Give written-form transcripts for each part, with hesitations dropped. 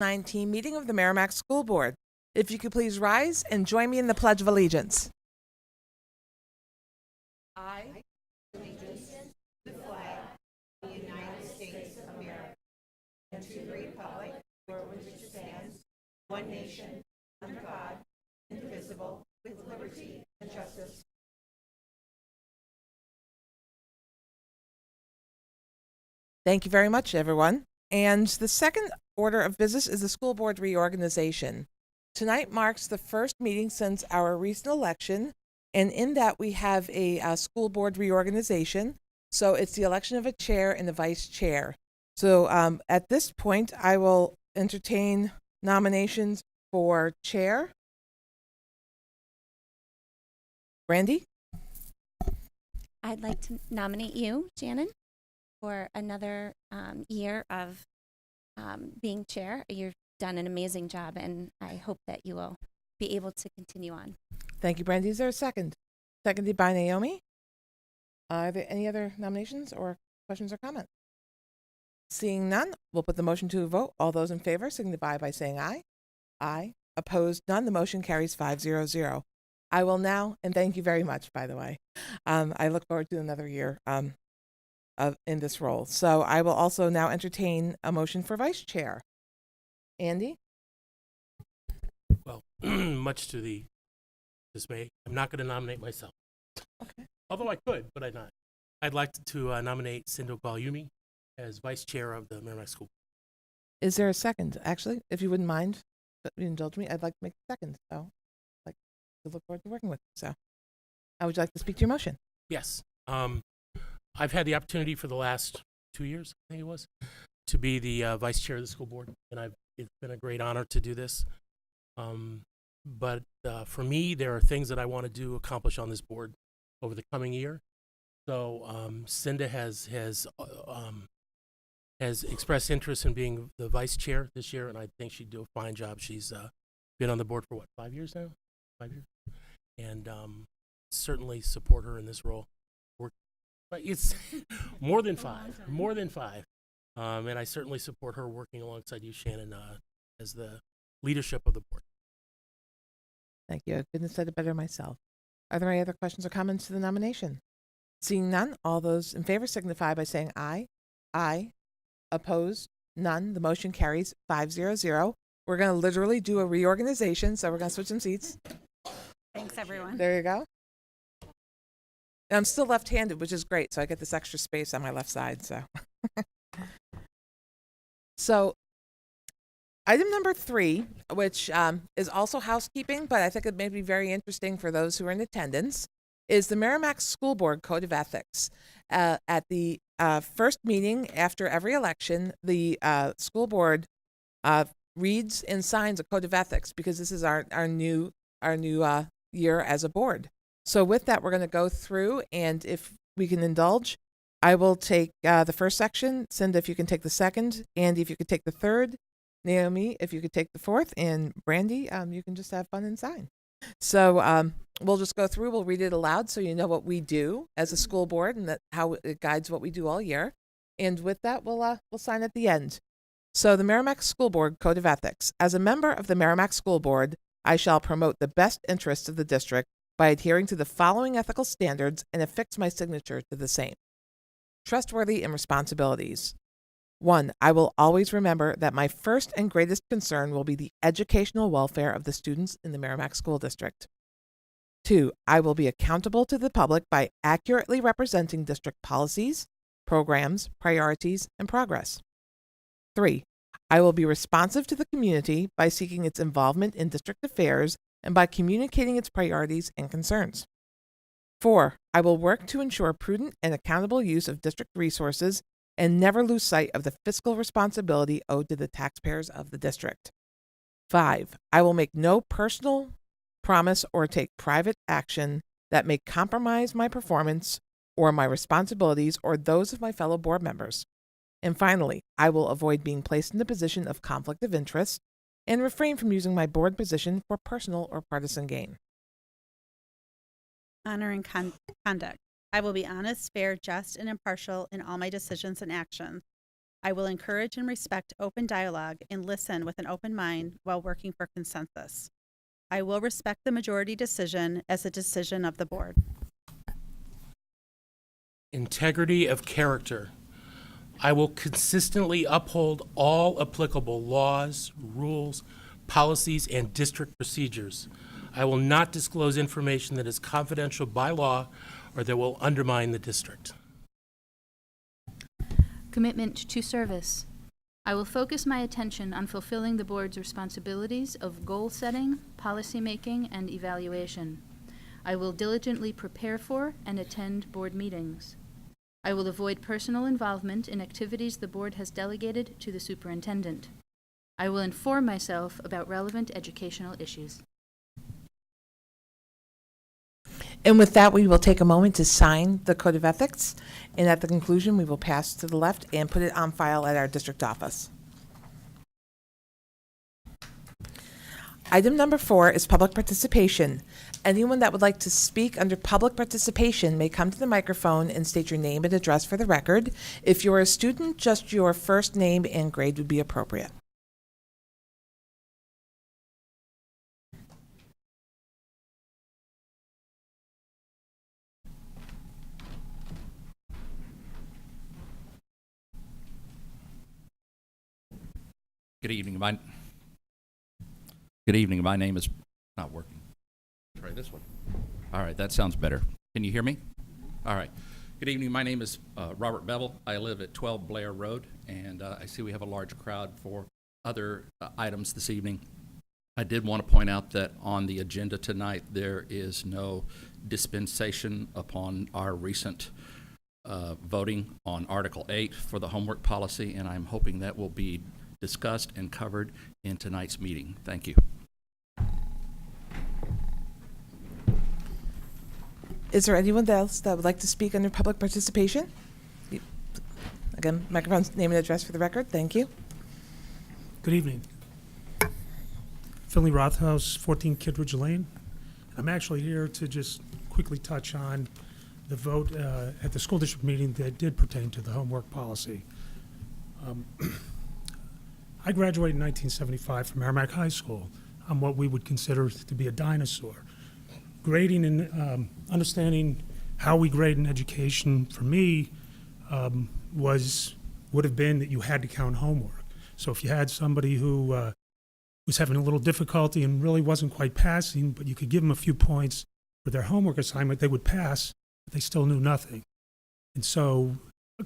19 meeting of the Merrimack School Board. If you could please rise and join me in the Pledge of Allegiance. I Thank you very much, everyone. And the second order of business is the school board reorganization. Tonight marks the first meeting since our recent election, and in that we have a school board reorganization. So it's the election of a chair and a vice chair. So at this point, I will entertain nominations for chair. Brandy? I'd like to nominate you, Shannon, for another year of being chair. You've done an amazing job, and I hope that you will be able to continue on. Thank you, Brandy. Is there a second? Seconded by Naomi. Are there any other nominations or questions or comments? Seeing none, we'll put the motion to a vote. All those in favor signify by saying aye. Aye. Opposed, none. The motion carries 5-0-0. I will now, and thank you very much, by the way. I look forward to another year in this role. So I will also now entertain a motion for vice chair. Andy? Well, much to the dismay, I'm not going to nominate myself. Okay. Although I could, but I'm not. I'd like to nominate Sindhu Galyumi as vice chair of the Merrimack School. Is there a second? Actually, if you wouldn't mind, indulge me, I'd like to make a second. So I'd like to look forward to working with you. So would you like to speak to your motion? Yes. I've had the opportunity for the last 2 years, I think it was, to be the vice chair of the school board, and it's been a great honor to do this. But for me, there are things that I want to accomplish on this board over the coming year. So Cinda has expressed interest in being the vice chair this year, and I think she'd do a fine job. She's been on the board for 5 years now? 5 years? And certainly support her in this role. But it's more than five, and I certainly support her working alongside you, Shannon, as the leadership of the board. Thank you. I couldn't have said it better myself. Are there any other questions or comments to the nomination? Seeing none, all those in favor signify by saying aye. Aye. Opposed? None. The motion carries 5-0-0. We're going to literally do a reorganization, so we're going to switch some seats. Thanks, everyone. There you go. And I'm still left-handed, which is great, so I get this extra space on my left side. So item number 3, which is also housekeeping, but I think it may be very interesting for those who are in attendance, is the Merrimack School Board Code of Ethics. At the first meeting after every election, the school board reads and signs a code of ethics because this is our new year as a board. So with that, we're going to go through, and if we can indulge, I will take the first section. Cinda, if you can take the second. Andy, if you could take the third. Naomi, if you could take the fourth. And Brandy, you can just have fun and sign. So we'll just go through. We'll read it aloud so you know what we do as a school board and how it guides what we do all year. And with that, we'll sign at the end. So the Merrimack School Board Code of Ethics. As a member of the Merrimack School Board, I shall promote the best interests of the district by adhering to the following ethical standards and affix my signature to the same. Trustworthy and responsibilities. 1. I will always remember that my first and greatest concern will be the educational welfare of the students in the Merrimack School District. 2. I will be accountable to the public by accurately representing district policies, programs, priorities, and progress. 3. I will be responsive to the community by seeking its involvement in district affairs and by communicating its priorities and concerns. 4. I will work to ensure prudent and accountable use of district resources and never lose sight of the fiscal responsibility owed to the taxpayers of the district. 5. I will make no personal promise or take private action that may compromise my performance or my responsibilities or those of my fellow board members. And finally, I will avoid being placed in a position of conflict of interest and refrain from using my board position for personal or partisan gain. Honor and conduct. I will be honest, fair, just, and impartial in all my decisions and actions. I will encourage and respect open dialogue and listen with an open mind while working for consensus. I will respect the majority decision as a decision of the board. Integrity of character. I will consistently uphold all applicable laws, rules, policies, and district procedures. I will not disclose information that is confidential by law or that will undermine the district. Commitment to service. I will focus my attention on fulfilling the board's responsibilities of goal setting, policy making, and evaluation. I will diligently prepare for and attend board meetings. I will avoid personal involvement in activities the board has delegated to the superintendent. I will inform myself about relevant educational issues. And with that, we will take a moment to sign the Code of Ethics, and at the conclusion, we will pass to the left and put it on file at our district office. Item number 4 is public participation. Anyone that would like to speak under public participation may come to the microphone and state your name and address for the record. If you're a student, just your first name and grade would be appropriate. Good evening. Good evening. My name is not working. Try this one. All right, that sounds better. Can you hear me? All right. Good evening. My name is Robert Bevel. I live at 12 Blair Road, and I see we have a large crowd for other items this evening. I did want to point out that on the agenda tonight, there is no dispensation upon our recent voting on Article 8 for the homework policy, and I'm hoping that will be discussed and covered in tonight's meeting. Thank you. Is there anyone else that would like to speak under public participation? Again, microphone's name and address for the record. Thank you. Good evening. Finley Rothaus, 14 Kittredge Lane. I'm actually here to just quickly touch on the vote at the school district meeting that did pertain to the homework policy. I graduated in 1975 from Merrimack High School. I'm what we would consider to be a dinosaur. Grading and understanding how we grade in education for me would have been that you had to count homework. So if you had somebody who was having a little difficulty and really wasn't quite passing, but you could give them a few points for their homework assignment, they would pass, but they still knew nothing. And so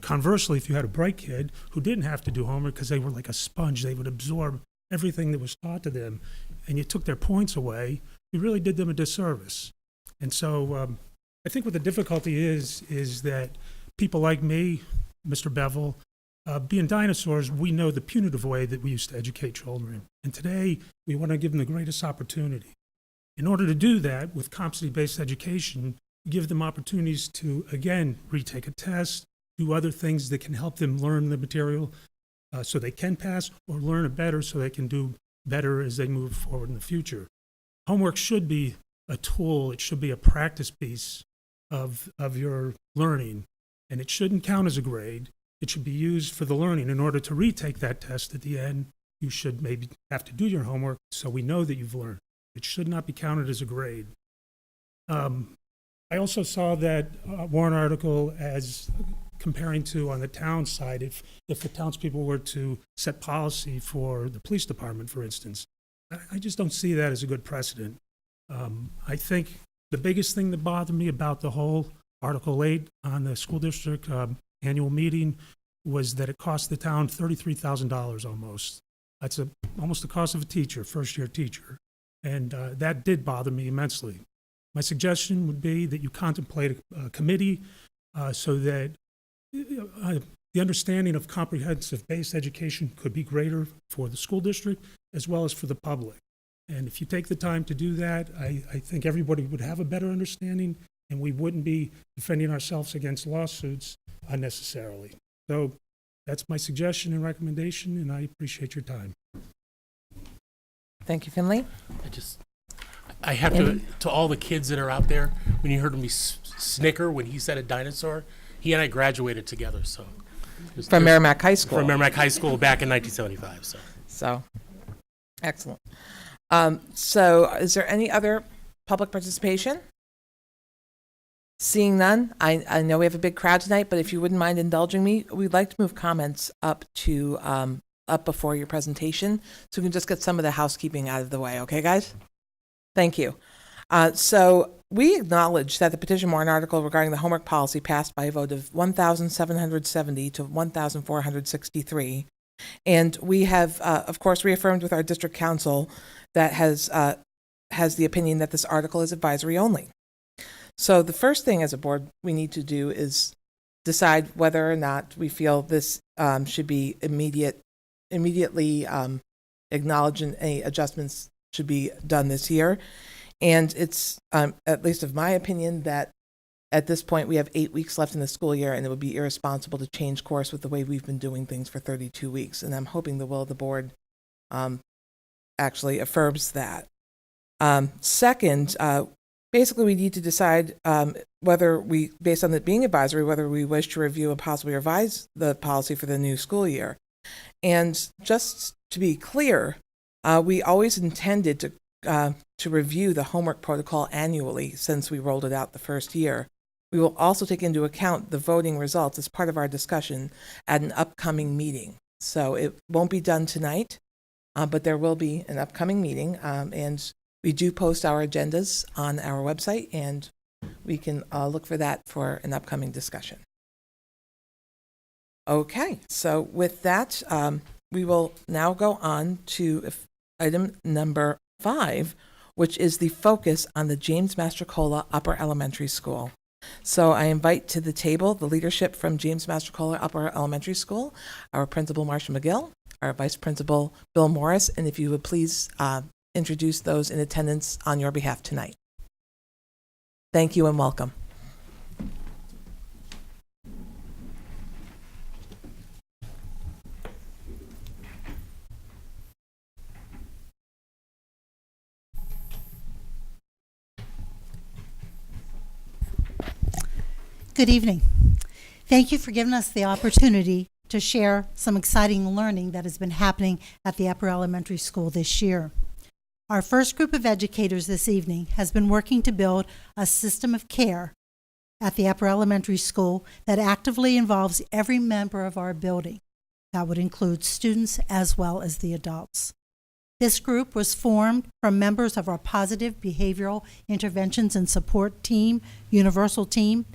conversely, if you had a bright kid who didn't have to do homework because they were like a sponge, they would absorb everything that was taught to them, and you took their points away, you really did them a disservice. And so I think what the difficulty is that people like me, Mr. Bevel, being dinosaurs, we know the punitive way that we used to educate children. And today, we want to give them the greatest opportunity. In order to do that, with competency-based education, give them opportunities to, again, retake a test, do other things that can help them learn the material so they can pass, or learn it better so they can do better as they move forward in the future. Homework should be a tool. It should be a practice piece of your learning, and it shouldn't count as a grade. It should be used for the learning. In order to retake that test at the end, you should maybe have to do your homework so we know that you've learned. It should not be counted as a grade. I also saw that warrant article as comparing to on the town side, if the townspeople were to set policy for the police department, for instance. I just don't see that as a good precedent. I think the biggest thing that bothered me about the whole Article 8 on the school district annual meeting was that it cost the town $33,000 almost. That's almost the cost of a teacher, first-year teacher. And that did bother me immensely. My suggestion would be that you contemplate a committee so that the understanding of comprehensive-based education could be greater for the school district as well as for the public. And if you take the time to do that, I think everybody would have a better understanding, and we wouldn't be defending ourselves against lawsuits unnecessarily. So that's my suggestion and recommendation, and I appreciate your time. Thank you, Finley. I have to all the kids that are out there, when you heard me snicker when he said a dinosaur, he and I graduated together, so from Merrimack High School. From Merrimack High School back in 1975. So, excellent. So, is there any other public participation? Seeing none, I know we have a big crowd tonight, but if you wouldn't mind indulging me, we'd like to move comments up to up before your presentation, so we can just get some of the housekeeping out of the way. Okay, guys? Thank you. So we acknowledge that the petition warrant article regarding the homework policy passed by a vote of 1,770 to 1,463. And we have, of course, reaffirmed with our district council that has the opinion that this article is advisory only. So the first thing as a board we need to do is decide whether or not we feel this should be immediately acknowledged and any adjustments should be done this year. And it's, at least of my opinion, that at this point we have 8 weeks left in the school year, and it would be irresponsible to change course with the way we've been doing things for 32 weeks. And I'm hoping the will of the board actually affirms that. Second, basically we need to decide whether we, based on it being advisory, whether we wish to review and possibly revise the policy for the new school year. And just to be clear, we always intended to review the homework protocol annually since we rolled it out the first year. We will also take into account the voting results as part of our discussion at an upcoming meeting. So it won't be done tonight, but there will be an upcoming meeting, and we do post our agendas on our website, and we can look for that for an upcoming discussion. Okay, so with that, we will now go on to item number 5, which is the focus on the James Mastrocola Upper Elementary School. So I invite to the table the leadership from James Mastrocola Upper Elementary School, our principal, Marcia McGill, our vice principal, Bill Morris, and if you would please introduce those in attendance on your behalf tonight. Thank you and welcome. Good evening. Thank you for giving us the opportunity to share some exciting learning that has been happening at the Upper Elementary School this year. Our first group of educators this evening has been working to build a system of care at the Upper Elementary School that actively involves every member of our building. That would include students as well as the adults. This group was formed from members of our Positive Behavioral Interventions and Support Team, Universal Team,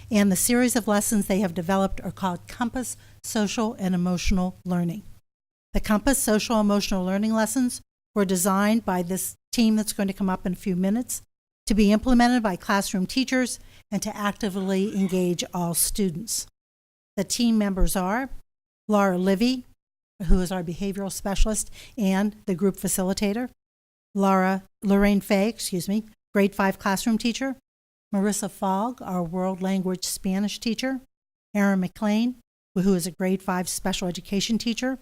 and the series of lessons they have developed are called Compass Social and Emotional Learning. The Compass Social Emotional Learning lessons were designed by this team that's going to come up in a few minutes to be implemented by classroom teachers and to actively engage all students. The team members are Laura Livy, who is our behavioral specialist and the group facilitator, Lorraine Fay, grade 5 classroom teacher, Marissa Fogg, our world language Spanish teacher, Erin McLean, who is a grade 5 special education teacher,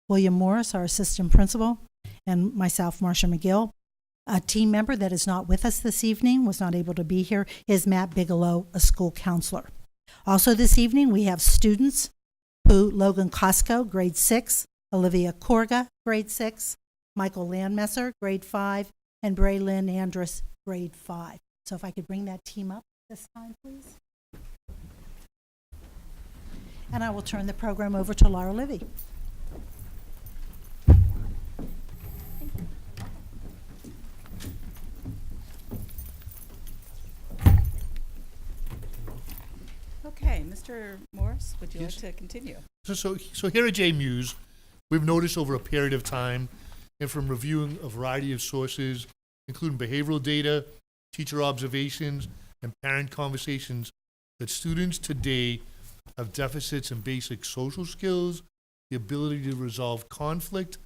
William Morris, our assistant principal, and myself, Marcia McGill. A team member that is not with us this evening, was not able to be here, is Matt Bigelow, a school counselor. Also this evening, we have students Logan Costco, grade 6, Olivia Korga, grade 6, Michael Landmesser, grade 5, and Braylyn Andrus, grade 5. So if I could bring that team up this time, please. And I will turn the program over to Laura Livy. Okay, Mr. Morris, would you like to continue? So here at JMUS, we've noticed over a period of time, and from reviewing a variety of sources, including behavioral data, teacher observations, and parent conversations, that students today have deficits in basic social skills, the ability to resolve conflict,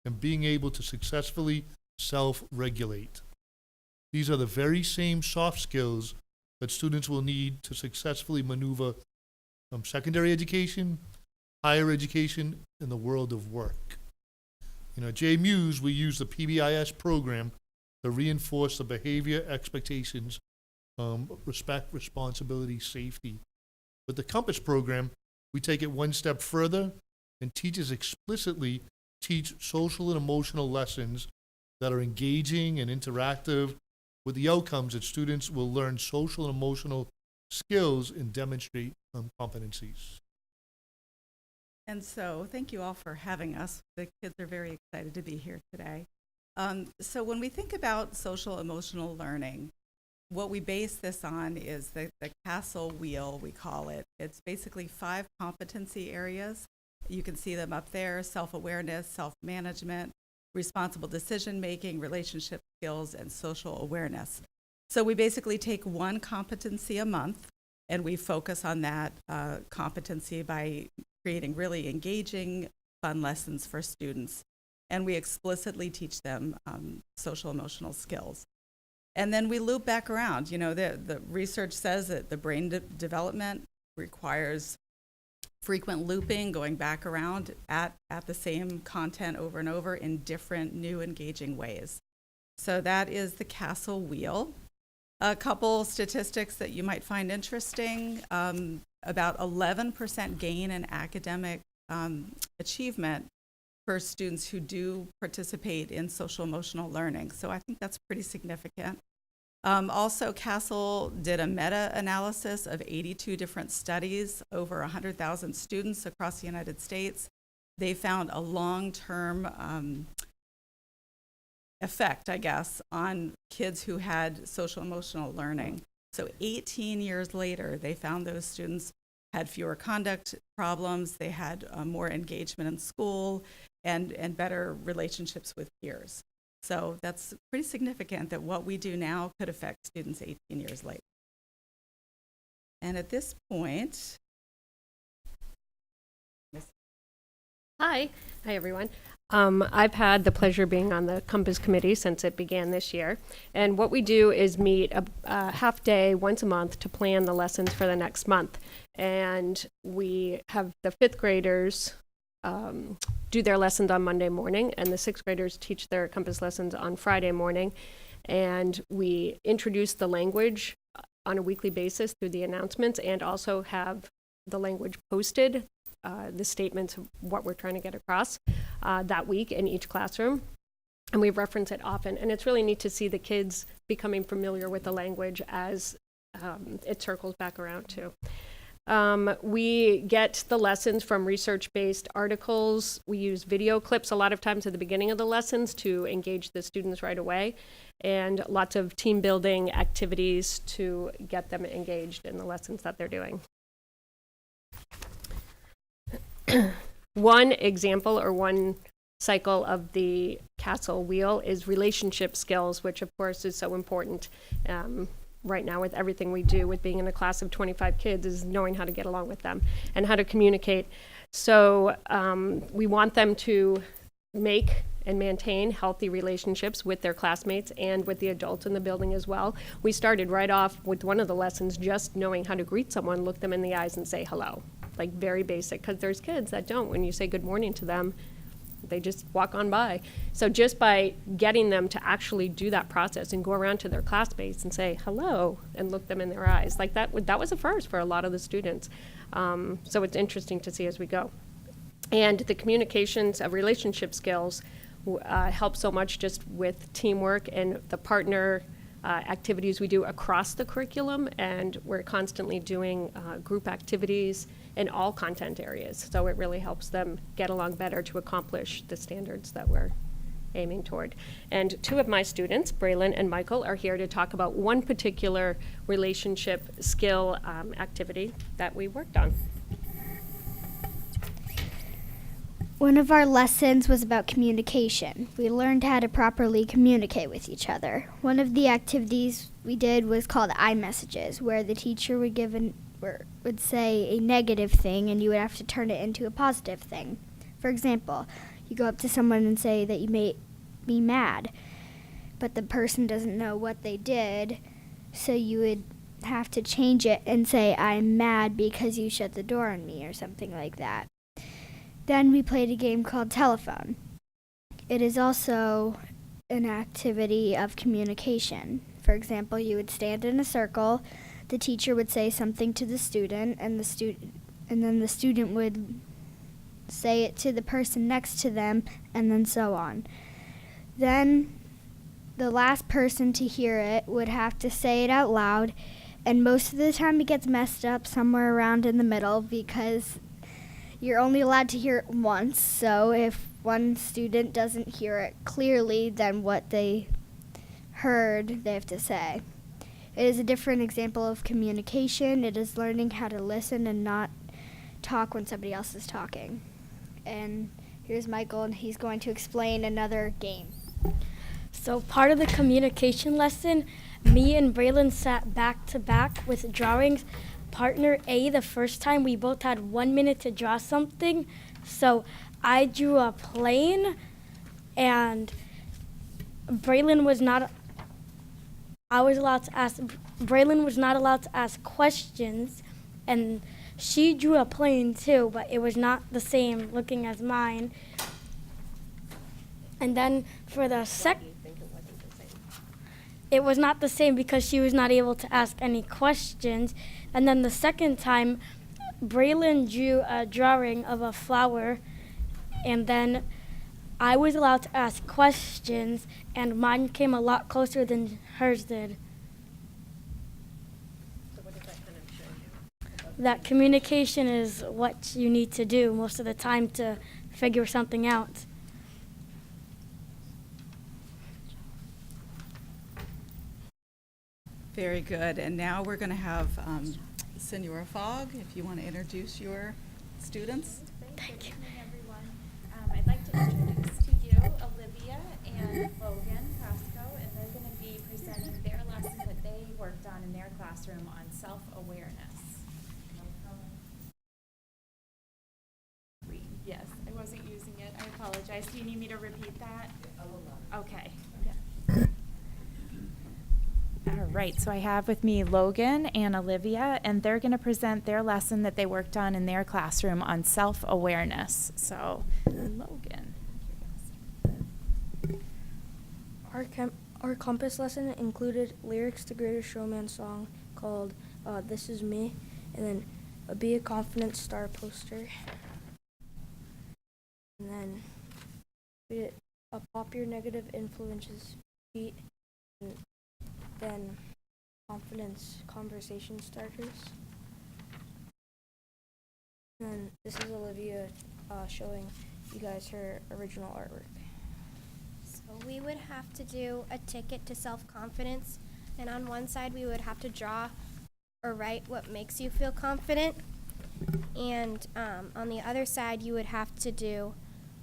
and being able to successfully self-regulate. These are the very same soft skills that students will need to successfully maneuver from secondary education, higher education, and the world of work. You know, at JMUS, we use the PBIS program to reinforce the behavior expectations, respect, responsibility, safety. With the Compass program, We take it one step further, and teachers explicitly teach social and emotional lessons that are engaging and interactive, with the outcomes that students will learn social and emotional skills and demonstrate competencies. And so, thank you all for having us. The kids are very excited to be here today. So when we think about social emotional learning, what we base this on is the Castle Wheel, we call it. It's basically 5 competency areas. You can see them up there: self-awareness, self-management, responsible decision-making, relationship skills, and social awareness. So we basically take one competency a month, and we focus on that competency by creating really engaging, fun lessons for students. And we explicitly teach them social emotional skills. And then we loop back around. You know, the research says that the brain development requires frequent looping, going back around at the same content over and over in different, new, engaging ways. So that is the Castle Wheel. A couple statistics that you might find interesting: about 11% gain in academic achievement for students who do participate in social emotional learning. So I think that's pretty significant. Also, Castle did a meta-analysis of 82 different studies, over 100,000 students across the United States. They found a long-term effect, I guess, on kids who had social emotional learning. So 18 years later, they found those students had fewer conduct problems, they had more engagement in school, and better relationships with peers. So that's pretty significant that what we do now could affect students 18 years later. And at this point, Hi everyone. I've had the pleasure of being on the Compass Committee since it began this year. And what we do is meet a half day once a month to plan the lessons for the next month. And we have the 5th graders do their lessons on Monday morning, and the 6th graders teach their Compass lessons on Friday morning. And we introduce the language on a weekly basis through the announcements, and also have the language posted, the statements of what we're trying to get across that week in each classroom. And we reference it often. And it's really neat to see the kids becoming familiar with the language as it circles back around too. We get the lessons from research-based articles. We use video clips a lot of times at the beginning of the lessons to engage the students right away, and lots of team building activities to get them engaged in the lessons that they're doing. One example or one cycle of the Castle Wheel is relationship skills, which of course is so important right now with everything we do with being in a class of 25 kids, is knowing how to get along with them and how to communicate. So we want them to make and maintain healthy relationships with their classmates and with the adults in the building as well. We started right off with one of the lessons just knowing how to greet someone, look them in the eyes and say hello, like very basic, because there's kids that don't. When you say good morning to them, they just walk on by. So just by getting them to actually do that process and go around to their classmates and say hello and look them in their eyes, like that was a first for a lot of the students. So it's interesting to see as we go. And the communications of relationship skills help so much just with teamwork and the partner activities we do across the curriculum, and we're constantly doing group activities in all content areas. So it really helps them get along better to accomplish the standards that we're aiming toward. And 2 of my students, Braylon and Michael, are here to talk about one particular relationship skill activity that we worked on. One of our lessons was about communication. We learned how to properly communicate with each other. One of the activities we did was called iMessages, where the teacher would say a negative thing and you would have to turn it into a positive thing. For example, you go up to someone and say that you may be mad, but the person doesn't know what they did, so you would have to change it and say, I'm mad because you shut the door on me, or something like that. Then we played a game called Telephone. It is also an activity of communication. For example, you would stand in a circle, the teacher would say something to the student, and the student and then the student would say it to the person next to them, and then so on. Then the last person to hear it would have to say it out loud, and most of the time it gets messed up somewhere around in the middle because you're only allowed to hear it once. So if one student doesn't hear it clearly, then what they heard they have to say. It is a different example of communication. It is learning how to listen and not talk when somebody else is talking. And here's Michael, and he's going to explain another game. So part of the communication lesson, me and Braylon sat back to back with drawings. Partner A, the first time, we both had 1 minute to draw something. So I drew a plane, and Braylon was not allowed to ask questions, and she drew a plane too, but it was not the same looking as mine. And then for the it was not the same because she was not able to ask any questions. And then the second time, Braylon drew a drawing of a flower, and then I was allowed to ask questions, and mine came a lot closer than hers did. So what does that kind of show you? That communication is what you need to do most of the time to figure something out. Very good. And now we're going to have Senora Fogg, if you want to introduce your students. Thank you. Good evening, everyone. I'd like to introduce to you Olivia and Logan Pasco, and they're going to be presenting their lesson that they worked on in their classroom on self-awareness. Yes, I wasn't using it. I apologize. Do you need me to repeat that? Okay. All right, so I have with me Logan and Olivia, and they're going to present their lesson that they worked on in their classroom on self-awareness. So, Logan. Our compass lesson included lyrics to Greatest Showman song called This Is Me, and then a Be a Confident Star poster. And then we did a Pop Your Negative Influences sheet, and then confidence conversation starters. And this is Olivia showing you guys her original artwork. So we would have to do a ticket to self-confidence, and on one side we would have to draw or write what makes you feel confident, and on the other side you would have to do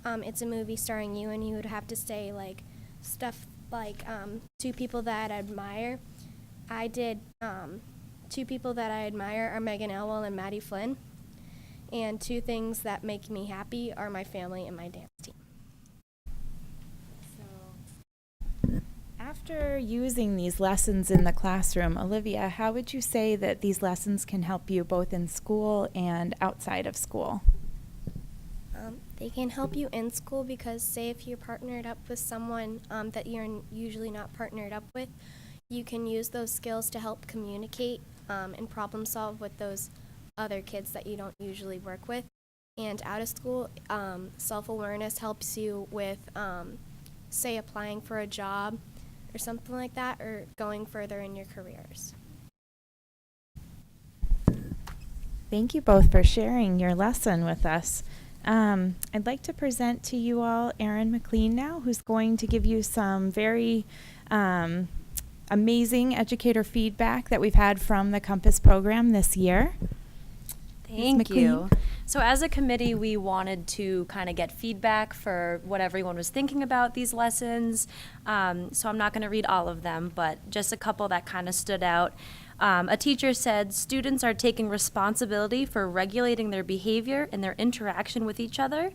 it's a movie starring you, and you would have to say like stuff like two people that I admire. I did two people that I admire are Megan Elwell and Maddie Flynn, and two things that make me happy are my family and my dance team. So, after using these lessons in the classroom, Olivia, how would you say that these lessons can help you both in school and outside of school? They can help you in school because, say, if you're partnered up with someone that you're usually not partnered up with, you can use those skills to help communicate and problem solve with those other kids that you don't usually work with. And out of school, self-awareness helps you with, say, applying for a job or something like that, or going further in your careers. Thank you both for sharing your lesson with us. I'd like to present to you all Erin McLean now, who's going to give you some very amazing educator feedback that we've had from the Compass program this year. Thank you. So as a committee, we wanted to kind of get feedback for what everyone was thinking about these lessons. So I'm not going to read all of them, but just a couple that kind of stood out. A teacher said students are taking responsibility for regulating their behavior and their interaction with each other.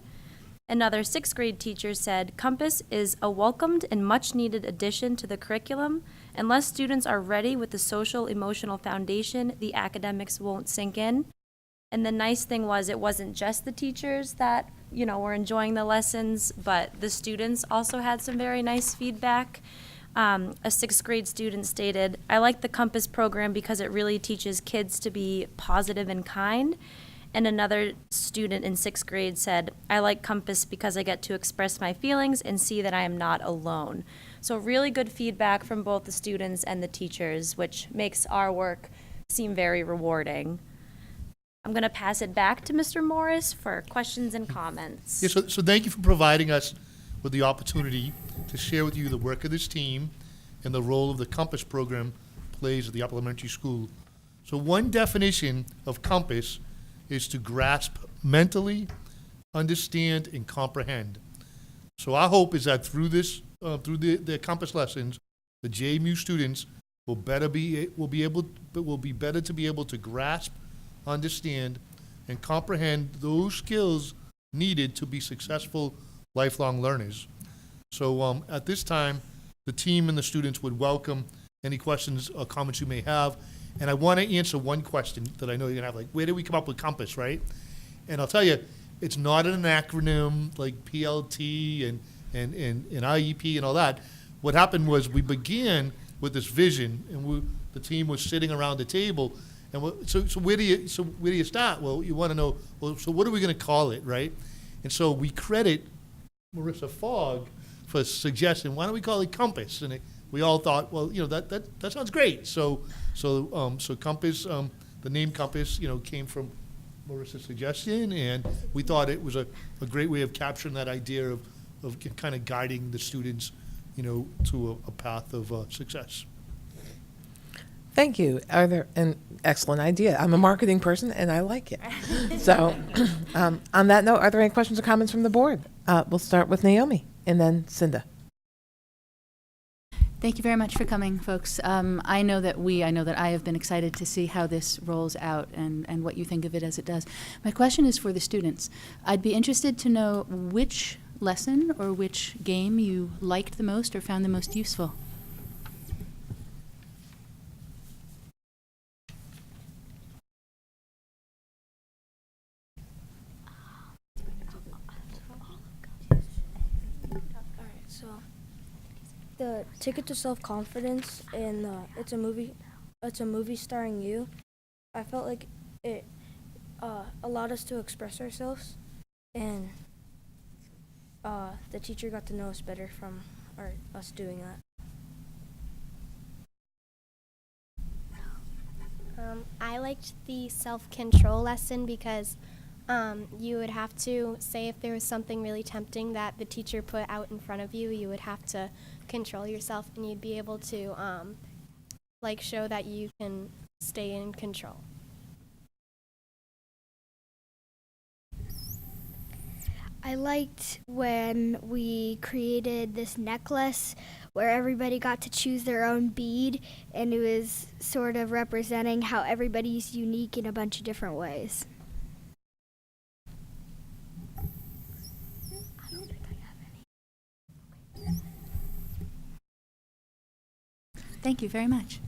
Another 6th grade teacher said Compass is a welcomed and much needed addition to the curriculum. Unless students are ready with the social emotional foundation, the academics won't sink in. And the nice thing was it wasn't just the teachers that, were enjoying the lessons, but the students also had some very nice feedback. A 6th grade student stated, I like the Compass program because it really teaches kids to be positive and kind. And another student in 6th grade said, I like Compass because I get to express my feelings and see that I am not alone. So really good feedback from both the students and the teachers, which makes our work seem very rewarding. I'm going to pass it back to Mr. Morris for questions and comments. Yeah, so thank you for providing us with the opportunity to share with you the work of this team and the role of the Compass program plays at the Upper Elementary School. So one definition of Compass is to grasp mentally, understand, and comprehend. So our hope is that through this, through the Compass lessons, the JMU students will be better to be able to grasp, understand, and comprehend those skills needed to be successful lifelong learners. So at this time, the team and the students would welcome any questions or comments you may have. And I want to answer one question that I know you're going to have, like, where did we come up with Compass, right? And I'll tell you, it's not an acronym like PLT and IEP and all that. What happened was we began with this vision, and the team was sitting around the table. And so where do you start? Well, you want to know, well, so what are we going to call it, right? And so we credit Marissa Fogg for suggesting, why don't we call it Compass? And we all thought, well, that sounds great. So Compass, the name Compass, came from Marissa's suggestion, and we thought it was a great way of capturing that idea of kind of guiding the students, to a path of success. Thank you. An excellent idea. I'm a marketing person, and I like it. So on that note, are there any questions or comments from the board? We'll start with Naomi and then Cinda. Thank you very much for coming, folks. I know that I have been excited to see how this rolls out and what you think of it as it does. My question is for the students. I'd be interested to know which lesson or which game you liked the most or found the most useful. The Ticket to Self-Confidence, and it's a movie starring you. I felt like it allowed us to express ourselves, and the teacher got to know us better from us doing that. I liked the self-control lesson because you would have to say if there was something really tempting that the teacher put out in front of you, you would have to control yourself, and you'd be able to show that you can stay in control. I liked when we created this necklace where everybody got to choose their own bead, and it was sort of representing how everybody's unique in a bunch of different ways. Thank you very much.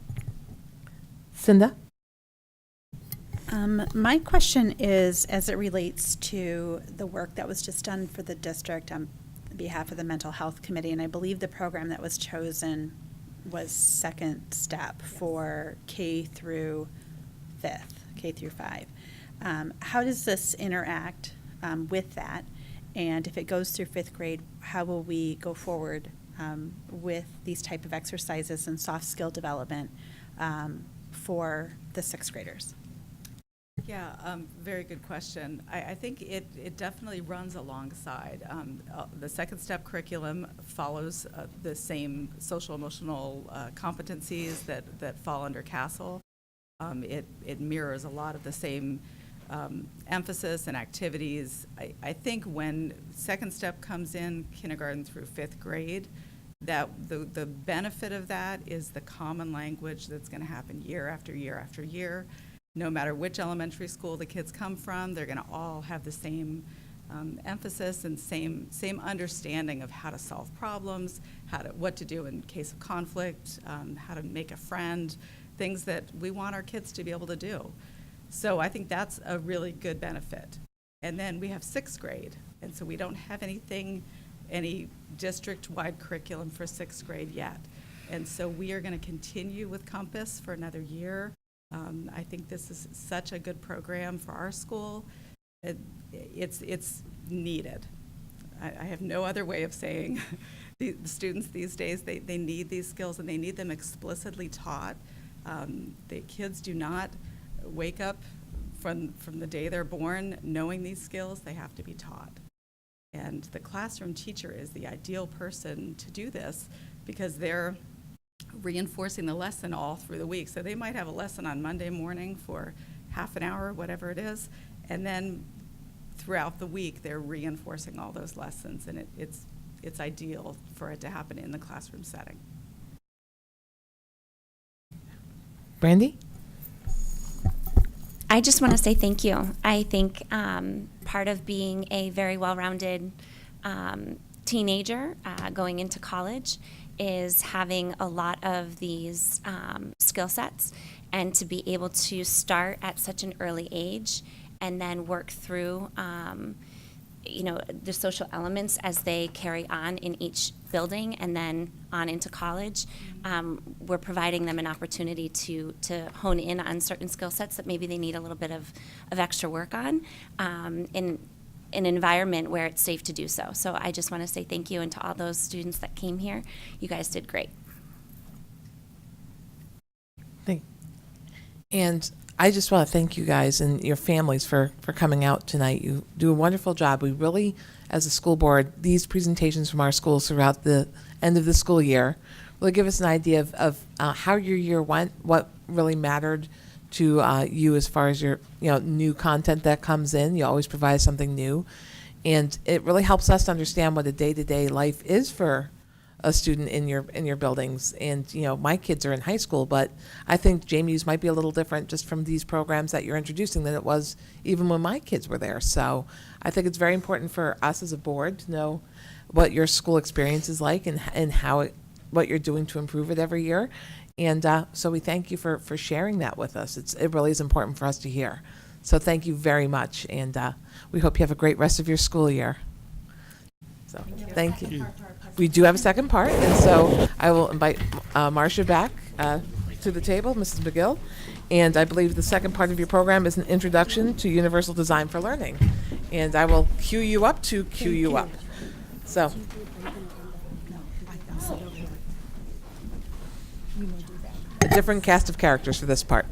Cinda? My question is, as it relates to the work that was just done for the district on behalf of the Mental Health Committee, and I believe the program that was chosen was Second Step for K through 5. How does this interact with that? And if it goes through 5th grade, how will we go forward with these type of exercises and soft skill development for the 6th graders? Yeah, very good question. I think it definitely runs alongside. The Second Step curriculum follows the same social emotional competencies that fall under CASEL. It mirrors a lot of the same emphasis and activities. I think when Second Step comes in kindergarten through 5th grade, that the benefit of that is the common language that's going to happen year after year after year. No matter which elementary school the kids come from, they're going to all have the same emphasis and same understanding of how to solve problems, what to do in case of conflict, how to make a friend, things that we want our kids to be able to do. So I think that's a really good benefit. And then we have 6th grade, and so we don't have any district-wide curriculum for 6th grade yet. And so we are going to continue with Compass for another year. I think this is such a good program for our school. It's needed. I have no other way of saying the students these days, they need these skills and they need them explicitly taught. The kids do not wake up from the day they're born knowing these skills. They have to be taught. And the classroom teacher is the ideal person to do this because they're reinforcing the lesson all through the week. So they might have a lesson on Monday morning for half an hour, whatever it is, and then throughout the week they're reinforcing all those lessons, and it's ideal for it to happen in the classroom setting. Brandy? I just want to say thank you. I think part of being a very well-rounded teenager going into college is having a lot of these skill sets, and to be able to start at such an early age and then work through the social elements as they carry on in each building and then on into college. We're providing them an opportunity to hone in on certain skill sets that maybe they need a little bit of extra work on in an environment where it's safe to do so. So I just want to say thank you, and to all those students that came here, you guys did great. And I just want to thank you guys and your families for coming out tonight. You do a wonderful job. We really, as a school board, these presentations from our schools throughout the end of the school year really give us an idea of how your year went, what really mattered to you as far as your new content that comes in. You always provide something new, and it really helps us to understand what a day-to-day life is for a student in your buildings. And my kids are in high school, but I think JMU's might be a little different just from these programs that you're introducing than it was even when my kids were there. So I think it's very important for us as a board to know what your school experience is like and what you're doing to improve it every year. And so we thank you for sharing that with us. It really is important for us to hear. So thank you very much, and we hope you have a great rest of your school year. So thank you. We do have a second part, and so I will invite Marcia back to the table, Mrs. McGill. And I believe the second part of your program is an introduction to Universal Design for Learning. And I will cue you up to cue you up. So. A different cast of characters for this part.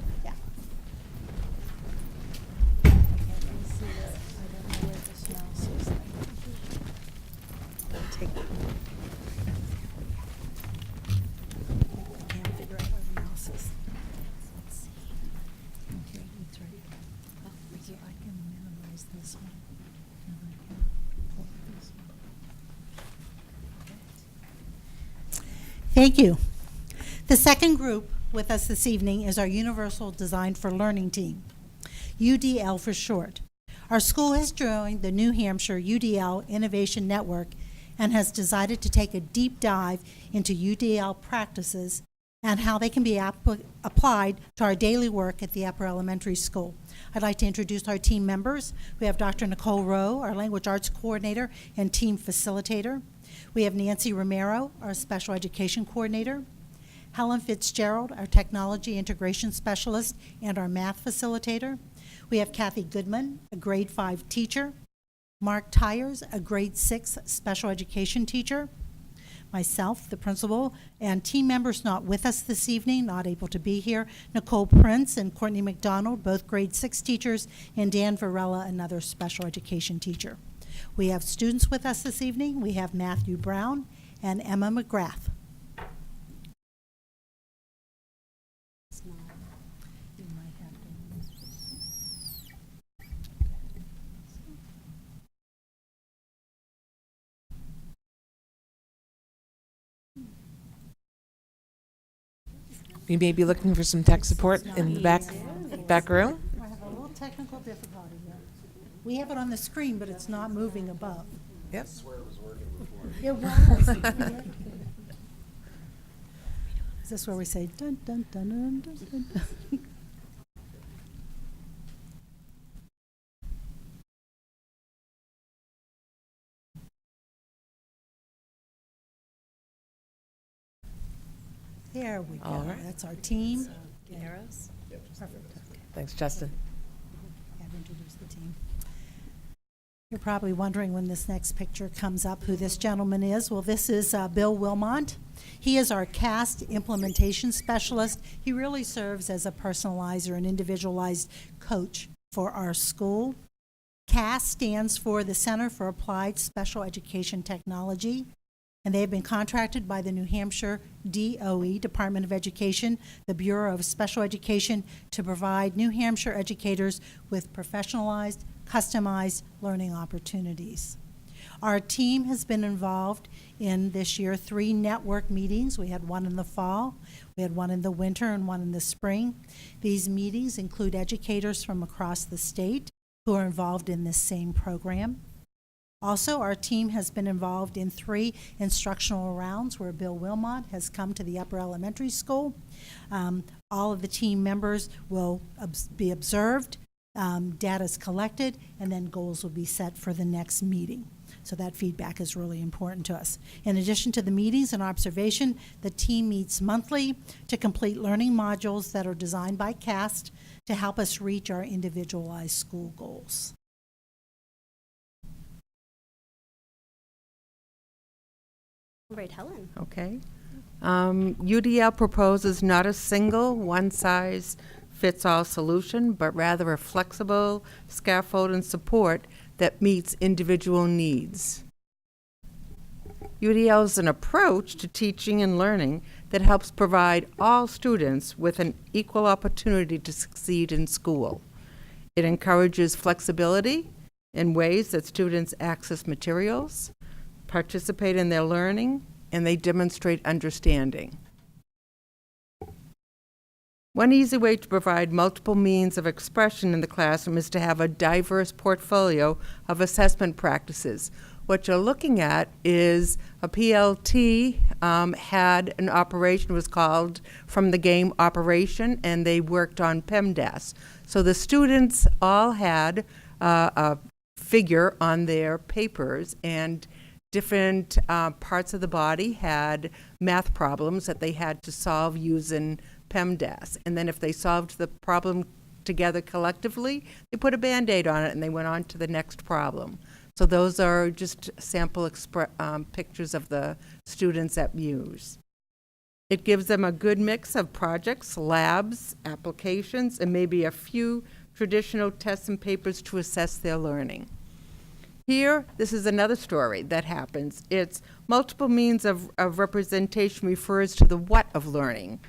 Thank you. The second group with us this evening is our Universal Design for Learning team, UDL for short. Our school has joined the New Hampshire UDL Innovation Network and has decided to take a deep dive into UDL practices and how they can be applied to our daily work at the Upper Elementary School. I'd like to introduce our team members. We have Dr. Nicole Rowe, our Language Arts Coordinator and Team Facilitator. We have Nancy Romero, our Special Education Coordinator. Helen Fitzgerald, our Technology Integration Specialist and our Math Facilitator. We have Kathy Goodman, a Grade 5 teacher. Mark Tyers, a Grade 6 Special Education teacher. Myself, the principal, and team members not with us this evening, not able to be here. Nicole Prince and Courtney McDonald, both Grade 6 teachers, and Dan Varela, another Special Education teacher. We have students with us this evening. We have Matthew Brown and Emma McGrath. You may be looking for some tech support in the back room. I have a little technical difficulty here. We have it on the screen, but it's not moving above. Yep. I swear it was working before. It was. Is this where we say dun dun dun dun dun dun? Dun. There we go. All right. That's our team. Arrows? Thanks, Justin. I've introduced the team. You're probably wondering when this next picture comes up who this gentleman is. Well, this is Bill Wilmont. He is our CAST implementation specialist. He really serves as a personalizer and individualized coach for our school. CAST stands for the Center for Applied Special Education Technology, and they have been contracted by the New Hampshire DOE, Department of Education, the Bureau of Special Education, to provide New Hampshire educators with professionalized, customized learning opportunities. Our team has been involved in this year 3 network meetings. We had one in the fall, we had one in the winter, and one in the spring. These meetings include educators from across the state who are involved in this same program. Also, our team has been involved in 3 instructional rounds where Bill Wilmot has come to the upper elementary school. All of the team members will be observed, data is collected, and then goals will be set for the next meeting. So that feedback is really important to us. In addition to the meetings and observation, the team meets monthly to complete learning modules that are designed by CAST to help us reach our individualized school goals. Right, Helen. Okay. UDL proposes not a single one-size-fits-all solution, but rather a flexible scaffold and support that meets individual needs. UDL is an approach to teaching and learning that helps provide all students with an equal opportunity to succeed in school. It encourages flexibility in ways that students access materials, participate in their learning, and they demonstrate understanding. One easy way to provide multiple means of expression in the classroom is to have a diverse portfolio of assessment practices. What you're looking at is a PLT had an operation, was called From the Game Operation, and they worked on PEMDAS. So the students all had a figure on their papers, and different parts of the body had math problems that they had to solve using PEMDAS. And then if they solved the problem together collectively, they put a Band-Aid on it and they went on to the next problem. So those are just sample pictures of the students at Muse. It gives them a good mix of projects, labs, applications, and maybe a few traditional tests and papers to assess their learning. Here, this is another story that happens. It's multiple means of representation refers to the what of learning.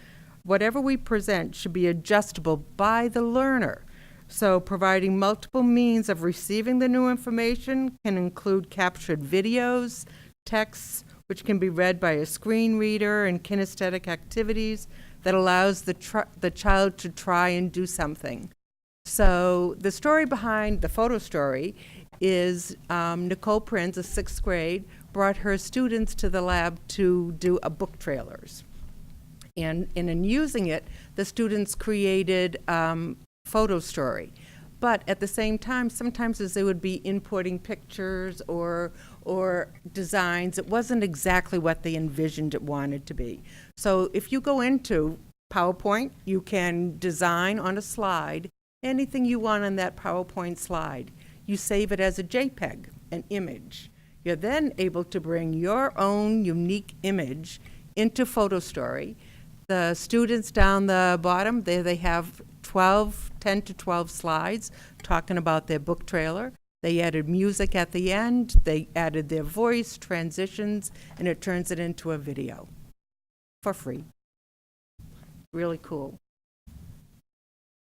Whatever we present should be adjustable by the learner. So providing multiple means of receiving the new information can include captured videos, texts, which can be read by a screen reader, and kinesthetic activities that allows the child to try and do something. So the story behind the photo story is Nicole Prinz, a 6th grade, brought her students to the lab to do a book trailers. And in using it, the students created photo story. But at the same time, sometimes as they would be inputting pictures or designs, it wasn't exactly what they envisioned it wanted to be. So if you go into PowerPoint, you can design on a slide anything you want on that PowerPoint slide. You save it as a JPEG, an image. You're then able to bring your own unique image into PhotoStory. The students down the bottom, they have 10 to 12 slides talking about their book trailer. They added music at the end, they added their voice, transitions, and it turns it into a video for free. Really cool.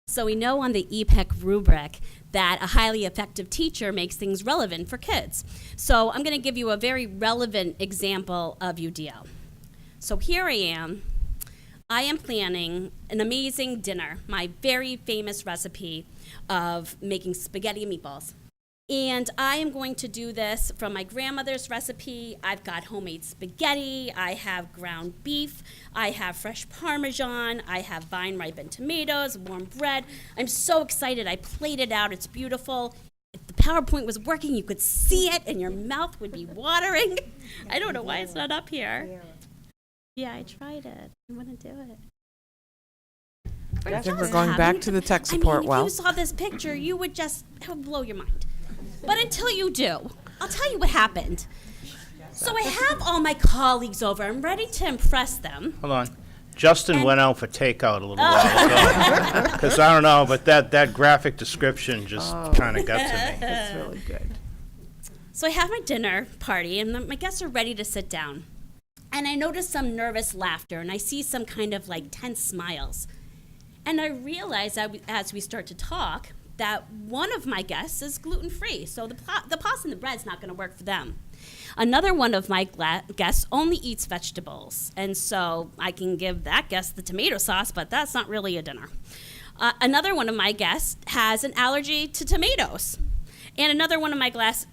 So we know on the EPEC rubric that a highly effective teacher makes things relevant for kids. So I'm going to give you a very relevant example of UDL. So here I am planning an amazing dinner, my very famous recipe of making spaghetti and meatballs. And I am going to do this from my grandmother's recipe. I've got homemade spaghetti, I have ground beef, I have fresh Parmesan, I have vine-ripened tomatoes, warm bread. I'm so excited. I played it out. It's beautiful. If the PowerPoint was working, you could see it and your mouth would be watering. I don't know why it's not up here. Yeah, I tried it. I want to do it. for I think just we're going having back to the tech support I mean, well. if you saw this picture, you would just, it would blow your mind. But until you do, I'll tell you what happened. So I have all my colleagues over. I'm ready to impress them. Hold on. Justin went out for takeout a little while ago. Because I don't know, but that graphic description just kind of got to me. That's really good. So I have my dinner party, and my guests are ready to sit down. And I notice some nervous laughter, and I see some kind of like tense smiles. And I realize as we start to talk that one of my guests is gluten-free, so the pasta and the bread's not going to work for them. Another one of my guests only eats vegetables, and so I can give that guest the tomato sauce, but that's not really a dinner. Another one of my guests has an allergy to tomatoes. And another one of my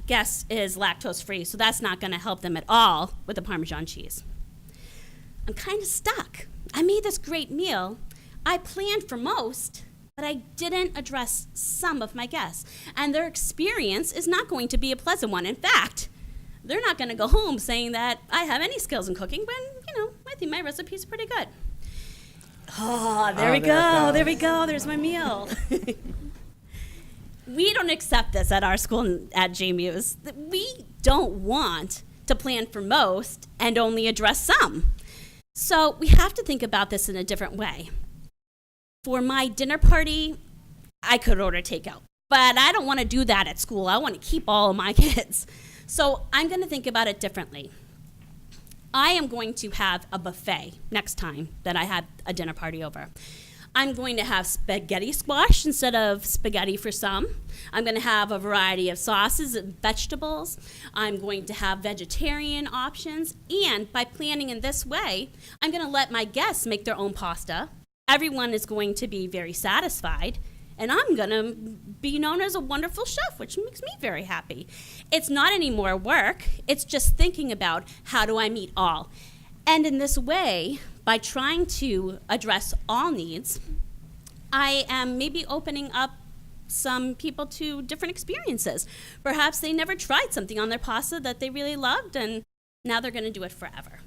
guests is lactose-free, so that's not going to help them at all with the Parmesan cheese. I'm kind of stuck. I made this great meal. I planned for most, but I didn't address some of my guests. And their experience is not going to be a pleasant one. In fact, they're not going to go home saying that I have any skills in cooking when, I think my recipe's pretty good. Oh, there we go. There we go. There's my meal. We don't accept this at our school at JMU's. We don't want to plan for most and only address some. So we have to think about this in a different way. For my dinner party, I could order takeout, but I don't want to do that at school. I want to keep all of my kids. So I'm going to think about it differently. I am going to have a buffet next time that I have a dinner party over. I'm going to have spaghetti squash instead of spaghetti for some. I'm going to have a variety of sauces and vegetables. I'm going to have vegetarian options. And by planning in this way, I'm going to let my guests make their own pasta. Everyone is going to be very satisfied. And I'm going to be known as a wonderful chef, which makes me very happy. It's not any more work. It's just thinking about how do I meet all. And in this way, by trying to address all needs, I am maybe opening up some people to different experiences. Perhaps they never tried something on their pasta that they really loved, and now they're going to do it forever.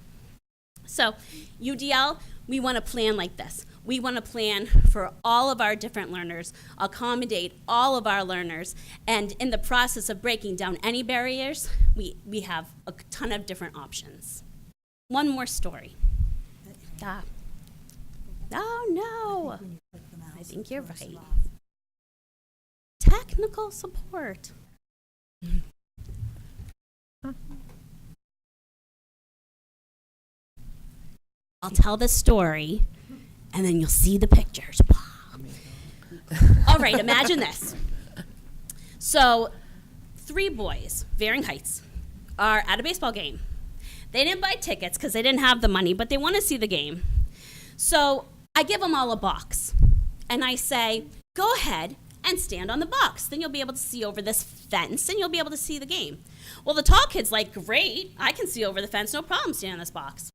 So UDL, we want to plan like this. We want to plan for all of our different learners, accommodate all of our learners, and in the process of breaking down any barriers, we have a ton of different options. One more story. Oh, no. I think you're right. Technical support. I'll tell the story, and then you'll see the pictures. All right, imagine this. So, 3 boys, varying heights, are at a baseball game. They didn't buy tickets because they didn't have the money, but they want to see the game. So I give them all a box, and I say, go ahead and stand on the box. Then you'll be able to see over this fence, and you'll be able to see the game. Well, the tall kid's like, great, I can see over the fence, no problem standing on this box.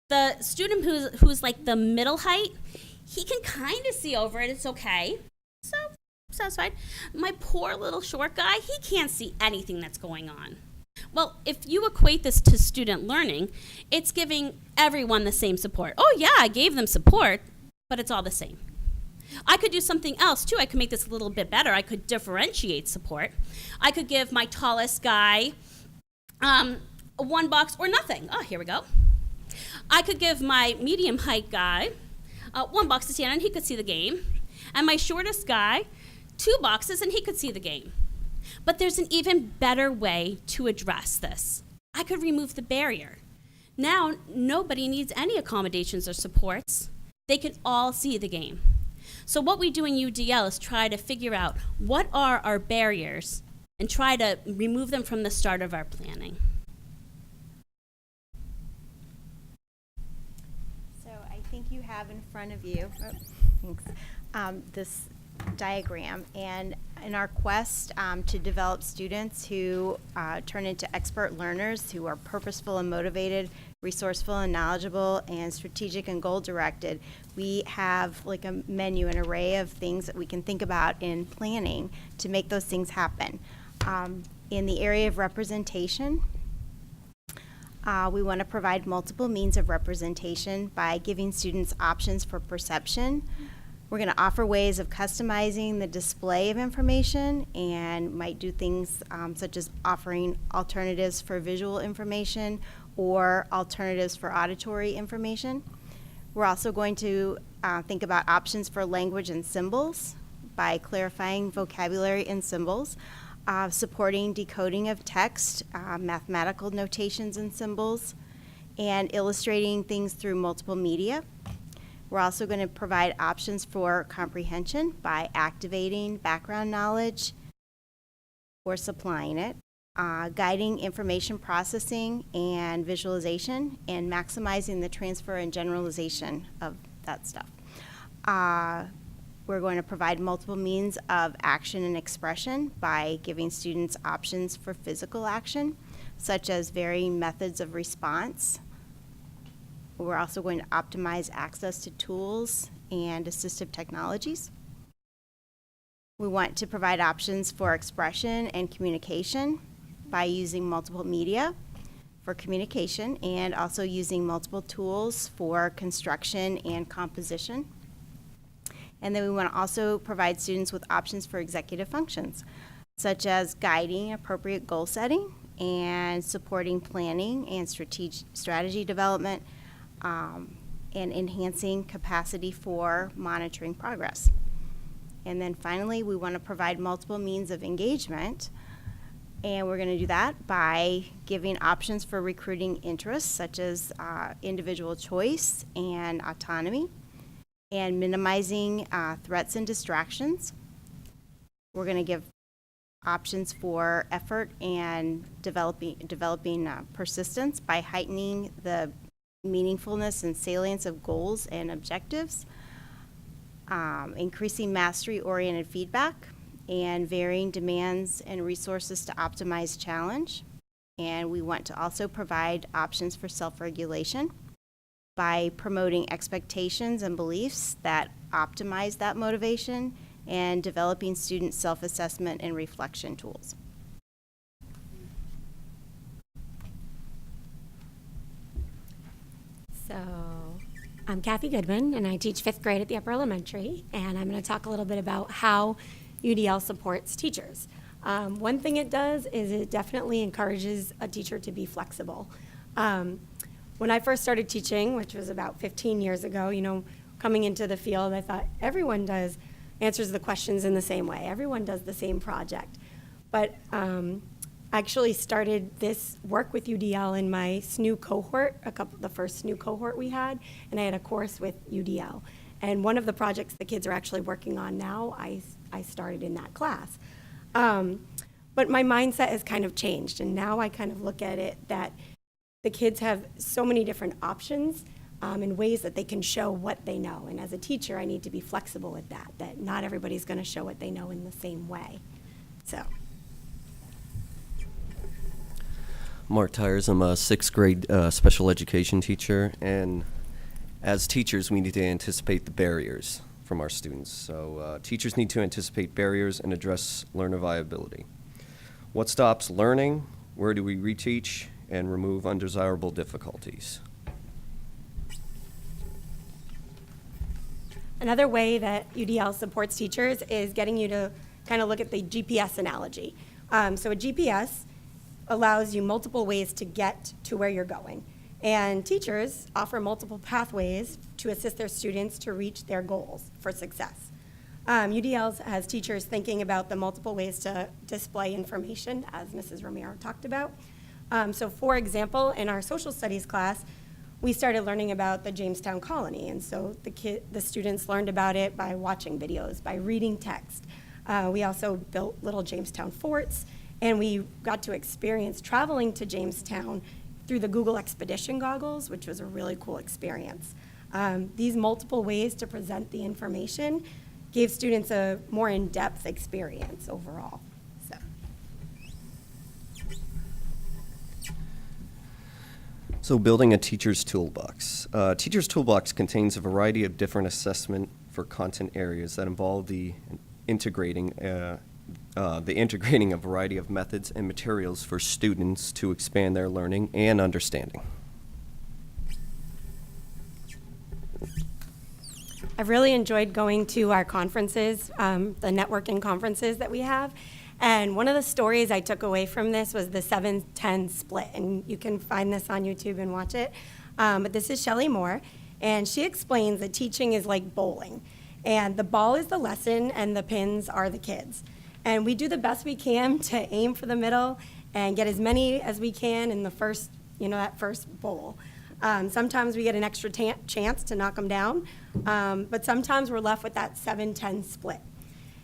The student who's like the middle height, he can kind of see over it, it's okay. So, satisfied. My poor little short guy, he can't see anything that's going on. Well, if you equate this to student learning, it's giving everyone the same support. Oh yeah, I gave them support, but it's all the same. I could do something else too. I could make this a little bit better. I could differentiate support. I could give my tallest guy 1 box or nothing. Oh, here we go. I could give my medium height guy 1 box to stand on, he could see the game. And my shortest guy, 2 boxes, and he could see the game. But there's an even better way to address this. I could remove the barrier. Now, nobody needs any accommodations or supports. They can all see the game. So what we do in UDL is try to figure out what are our barriers and try to remove them from the start of our planning. So I think you have in front of you this diagram, and in our quest to develop students who turn into expert learners who are purposeful and motivated, resourceful and knowledgeable, and strategic and goal-directed, we have like a menu, an array of things that we can think about in planning to make those things happen. In the area of representation, we want to provide multiple means of representation by giving students options for perception, We're going to offer ways of customizing the display of information and might do things such as offering alternatives for visual information or alternatives for auditory information. We're also going to think about options for language and symbols by clarifying vocabulary and symbols, supporting decoding of text, mathematical notations and symbols, and illustrating things through multiple media. We're also going to provide options for comprehension by activating background knowledge or supplying it, guiding information processing and visualization, and maximizing the transfer and generalization of that stuff. We're going to provide multiple means of action and expression by giving students options for physical action, such as varying methods of response. We're also going to optimize access to tools and assistive technologies. We want to provide options for expression and communication by using multiple media for communication and also using multiple tools for construction and composition. And then we want to also provide students with options for executive functions, such as guiding appropriate goal setting and supporting planning and strategy development, and enhancing capacity for monitoring progress. And then finally, we want to provide multiple means of engagement, and we're going to do that by giving options for recruiting interests, such as individual choice and autonomy, and minimizing threats and distractions. We're going to give options for effort and developing persistence by heightening the meaningfulness and salience of goals and objectives, increasing mastery-oriented feedback, and varying demands and resources to optimize challenge. And we want to also provide options for self-regulation by promoting expectations and beliefs that optimize that motivation and developing student self-assessment and reflection tools. So, I'm Kathy Goodman, and I teach 5th grade at the upper elementary, and I'm going to talk a little bit about how UDL supports teachers. One thing it does is it definitely encourages a teacher to be flexible. When I first started teaching, which was about 15 years ago, coming into the field, I thought everyone answers the questions in the same way. Everyone does the same project. But I actually started this work with UDL in my SNU cohort, the first SNU cohort we had, and I had a course with UDL. And one of the projects the kids are actually working on now, I started in that class. But my mindset has kind of changed, and now I kind of look at it that the kids have so many different options and ways that they can show what they know. And as a teacher, I need to be flexible with that not everybody's going to show what they know in the same way. So. Mark Tyers, I'm a 6th grade special education teacher, and as teachers, we need to anticipate the barriers from our students. So teachers need to anticipate barriers and address learner viability. What stops learning? Where do we reteach and remove undesirable difficulties? Another way that UDL supports teachers is getting you to kind of look at the GPS analogy. So a GPS allows you multiple ways to get to where you're going. And teachers offer multiple pathways to assist their students to reach their goals for success. UDL has teachers thinking about the multiple ways to display information, as Mrs. Romero talked about. So for example, in our social studies class, we started learning about the Jamestown Colony. And so the students learned about it by watching videos, by reading text. We also built little Jamestown forts, and we got to experience traveling to Jamestown through the Google Expedition goggles, which was a really cool experience. These multiple ways to present the information gave students a more in-depth experience overall. So building a teacher's toolbox. Teacher's toolbox contains a variety of different assessment for content areas that involve the integrating a variety of methods and materials for students to expand their learning and understanding. I've really enjoyed going to our conferences, the networking conferences that we have. And one of the stories I took away from this was the 7-10 split. And you can find this on YouTube and watch it. But this is Shelley Moore. And she explains that teaching is like bowling. And the ball is the lesson and the pins are the kids. And we do the best we can to aim for the middle and get as many as we can in the first, that first bowl. Sometimes we get an extra chance to knock them down, but sometimes we're left with that 7-10 split.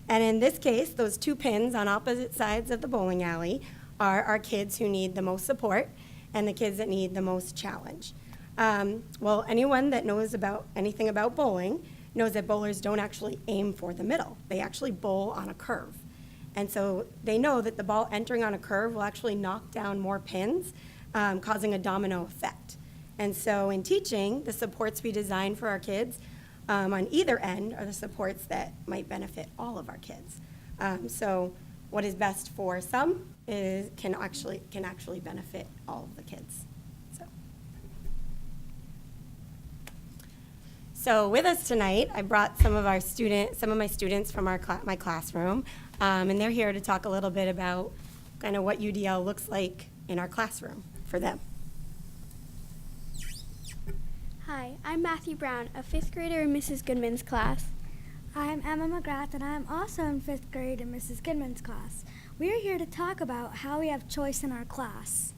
And in this case, those two pins on opposite sides of the bowling alley are our kids who need the most support and the kids that need the most challenge. Well, anyone that knows about anything about bowling knows that bowlers don't actually aim for the middle. They actually bowl on a curve. And so they know that the ball entering on a curve will actually knock down more pins, causing a domino effect. And so in teaching, the supports we design for our kids on either end are the supports that might benefit all of our kids. So what is best for some can actually benefit all of the kids. So with us tonight, I brought some of my students from my classroom, and they're here to talk a little bit about kind of what UDL looks like in our classroom for them. Hi, I'm Matthew Brown, a 5th grader in Mrs. Goodman's class. I'm Emma McGrath, and I'm also in 5th grade in Mrs. Goodman's class. We are here to talk about how we have choice in our class.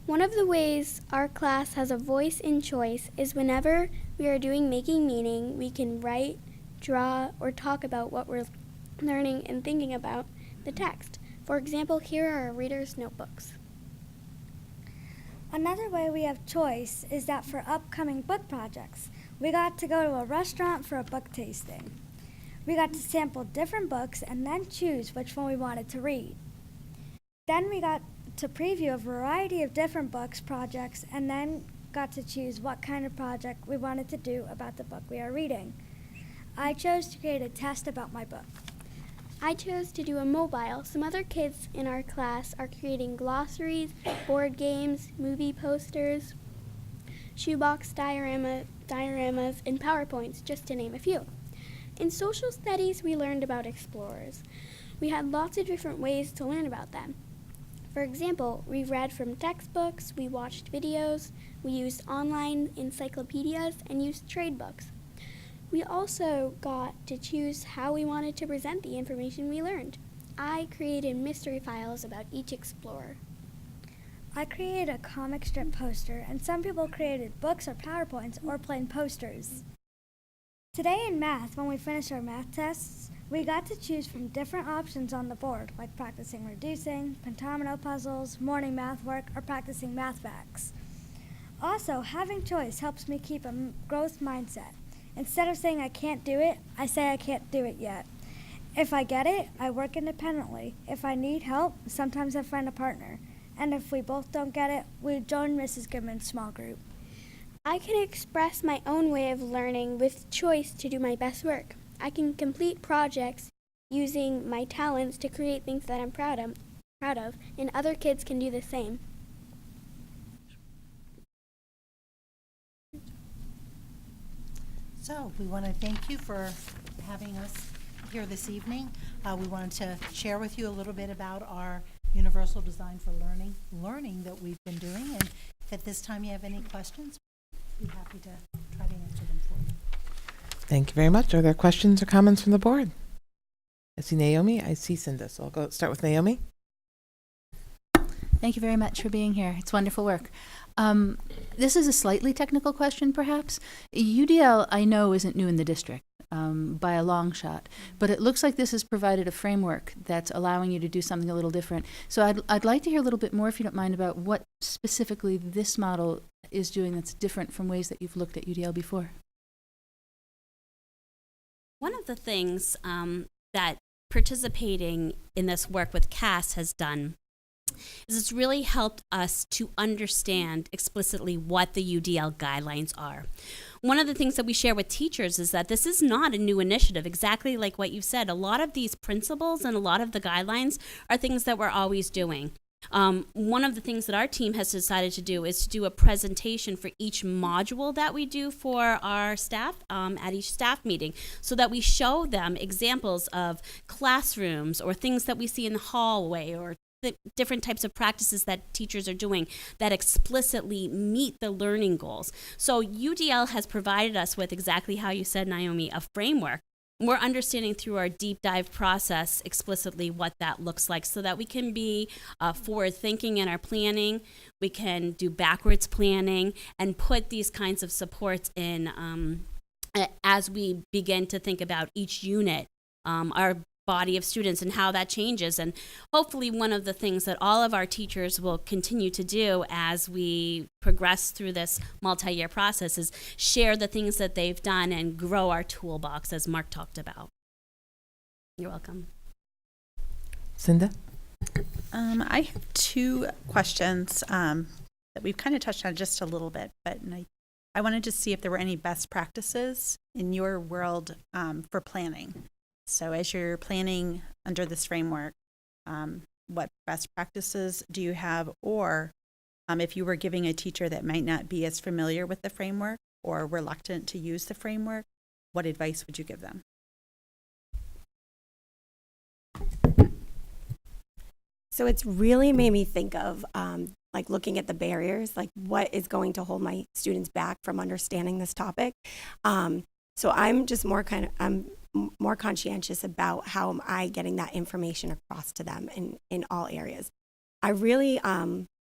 One of the ways our class has a voice in choice is whenever we are doing making meaning, we can write, draw, or talk about what we're learning and thinking about the text. For example, here are our readers' notebooks. Another way we have choice is that for upcoming book projects, we got to go to a restaurant for a book tasting. We got to sample different books and then choose which one we wanted to read. Then we got to preview a variety of different books projects and then got to choose what kind of project we wanted to do about the book we are reading. I chose to create a test about my book. I chose to do a mobile. Some other kids in our class are creating glossaries, board games, movie posters, shoebox dioramas, and PowerPoints, just to name a few. In social studies, we learned about explorers. We had lots of different ways to learn about them. For example, we read from textbooks, we watched videos, we used online encyclopedias, and used trade books. We also got to choose how we wanted to present the information we learned. I created mystery files about each explorer. I created a comic strip poster, and some people created books or PowerPoints or plain posters. Today in math, when we finished our math tests, we got to choose from different options on the board, like practicing reducing, pentomino puzzles, morning math work, or practicing math facts. Also, having choice helps me keep a growth mindset. Instead of saying I can't do it, I say I can't do it yet. If I get it, I work independently. If I need help, sometimes I find a partner. And if we both don't get it, we join Mrs. Goodman's small group. I can express my own way of learning with choice to do my best work. I can complete projects using my talents to create things that I'm proud of, and other kids can do the same. So we want to thank you for having us here this evening. We wanted to share with you a little bit about our Universal Design for Learning that we've been doing. And if at this time you have any questions, we'd be happy to try to answer them for you. Thank you very much. Are there questions or comments from the board? I see Naomi. I see Cinda. So I'll start with Naomi. Thank you very much for being here. It's wonderful work. This is a slightly technical question, perhaps. UDL, I know, isn't new in the district by a long shot, but it looks like this has provided a framework that's allowing you to do something a little different. So I'd like to hear a little bit more, if you don't mind, about what specifically this model is doing that's different from ways that you've looked at UDL before. One of the things that participating in this work with CAS has done is it's really helped us to understand explicitly what the UDL guidelines are. One of the things that we share with teachers is that this is not a new initiative, exactly like what you said. A lot of these principles and a lot of the guidelines are things that we're always doing. One of the things that our team has decided to do is to do a presentation for each module that we do for our staff at each staff meeting, so that we show them examples of classrooms or things that we see in the hallway, or the different types of practices that teachers are doing that explicitly meet the learning goals. So UDL has provided us with, exactly how you said, Naomi, a framework. We're understanding through our deep dive process explicitly what that looks like, so that we can be forward thinking in our planning. We can do backwards planning and put these kinds of supports in as we begin to think about each unit, our body of students and how that changes. And hopefully one of the things that all of our teachers will continue to do as we progress through this multi-year process is share the things that they've done and grow our toolbox, as Mark talked about. You're welcome. Cinda? I have two questions that we've kind of touched on just a little bit, but I wanted to see if there were any best practices in your world for planning. So as you're planning under this framework, what best practices do you have? Or if you were giving a teacher that might not be as familiar with the framework or reluctant to use the framework, what advice would you give them? So it's really made me think of like looking at the barriers, like what is going to hold my students back from understanding this topic. So I'm just I'm more conscientious about how am I getting that information across to them in all areas. I really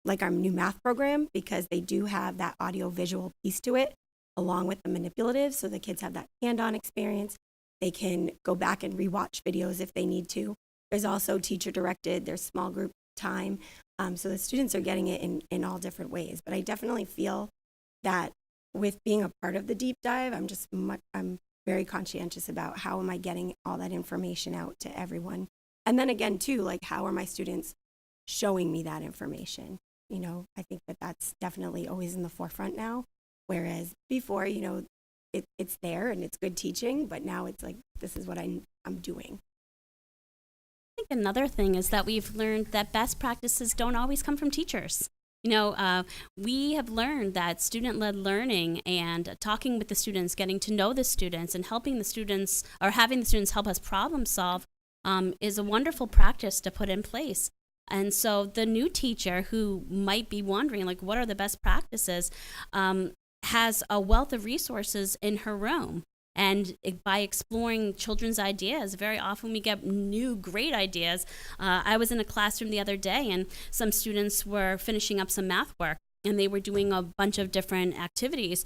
like our new math program because they do have that audio visual piece to it along with the manipulative, so the kids have that hands-on experience. They can go back and rewatch videos if they need to. There's also teacher directed, there's small group time. So the students are getting it in all different ways. But I definitely feel that with being a part of the deep dive, I'm very conscientious about how am I getting all that information out to everyone. And then again, too, like how are my students showing me that information? You know, I think that that's definitely always in the forefront now. Whereas before, you know, it's there and it's good teaching, but now it's like, this is what I'm doing. I think another thing is that we've learned that best practices don't always come from teachers. You know, we have learned that student-led learning and talking with the students, getting to know the students, and helping the students or having the students help us problem solve is a wonderful practice to put in place. And so the new teacher who might be wondering, like, what are the best practices, has a wealth of resources in her room. And by exploring children's ideas, very often we get new, great ideas. I was in a classroom the other day, and some students were finishing up some math work, and they were doing a bunch of different activities.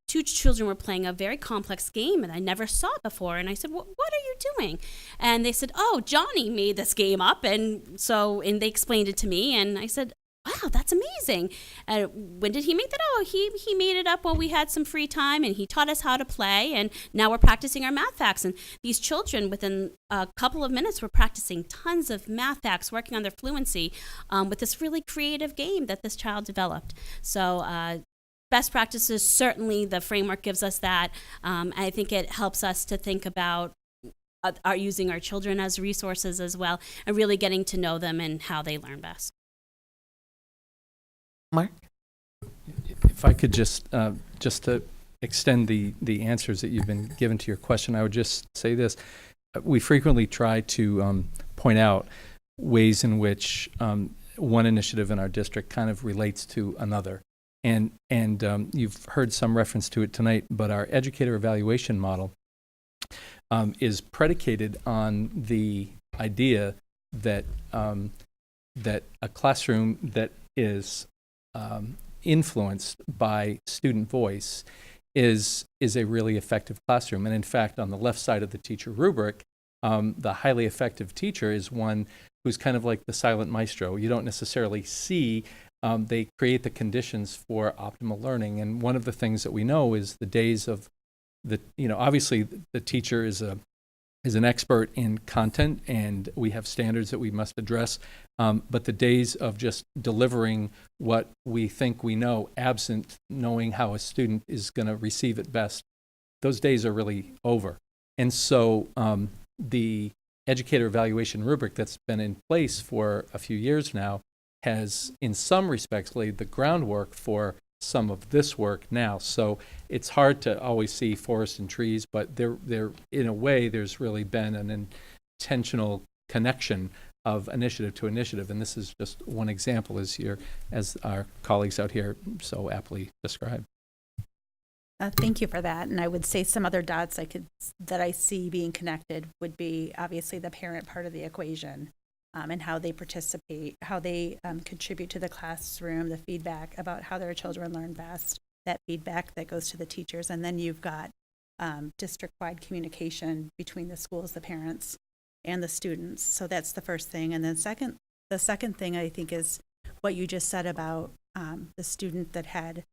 Two children were playing a very complex game that I never saw before. And I said, what are you doing? And they said, oh, Johnny made this game up. And they explained it to me. And I said, wow, that's amazing. When did he make that? Oh, he made it up while we had some free time, and he taught us how to play, and now we're practicing our math facts. And these children, within a couple of minutes, were practicing tons of math facts, working on their fluency with this really creative game that this child developed. So best practices, certainly the framework gives us that. I think it helps us to think about using our children as resources as well, and really getting to know them and how they learn best. Mark? If I could just to extend the answers that you've been given to your question, I would just say this. We frequently try to point out ways in which one initiative in our district kind of relates to another. And you've heard some reference to it tonight, but our educator evaluation model is predicated on the idea that that a classroom that is influenced by student voice is a really effective classroom. And in fact, on the left side of the teacher rubric, the highly effective teacher is one who's kind of like the silent maestro. You don't necessarily see. They create the conditions for optimal learning. And one of the things that we know is the days of obviously the teacher is an expert in content, and we have standards that we must address. But the days of just delivering what we think we know, absent knowing how a student is going to receive it best, those days are really over. And so the educator evaluation rubric that's been in place for a few years now has, in some respects, laid the groundwork for some of this work now. So it's hard to always see forest and trees, but there, in a way, there's really been an intentional connection of initiative to initiative, and this is just one example, as our colleagues out here so aptly describe. Thank you for that. And I would say some other dots that I see being connected would be obviously the parent part of the equation, and how they participate, how they contribute to the classroom, the feedback about how their children learn best, that feedback that goes to the teachers. And then you've got district-wide communication between the schools, the parents, and the students. So that's the first thing. And then the second thing I think is what you just said about the student that had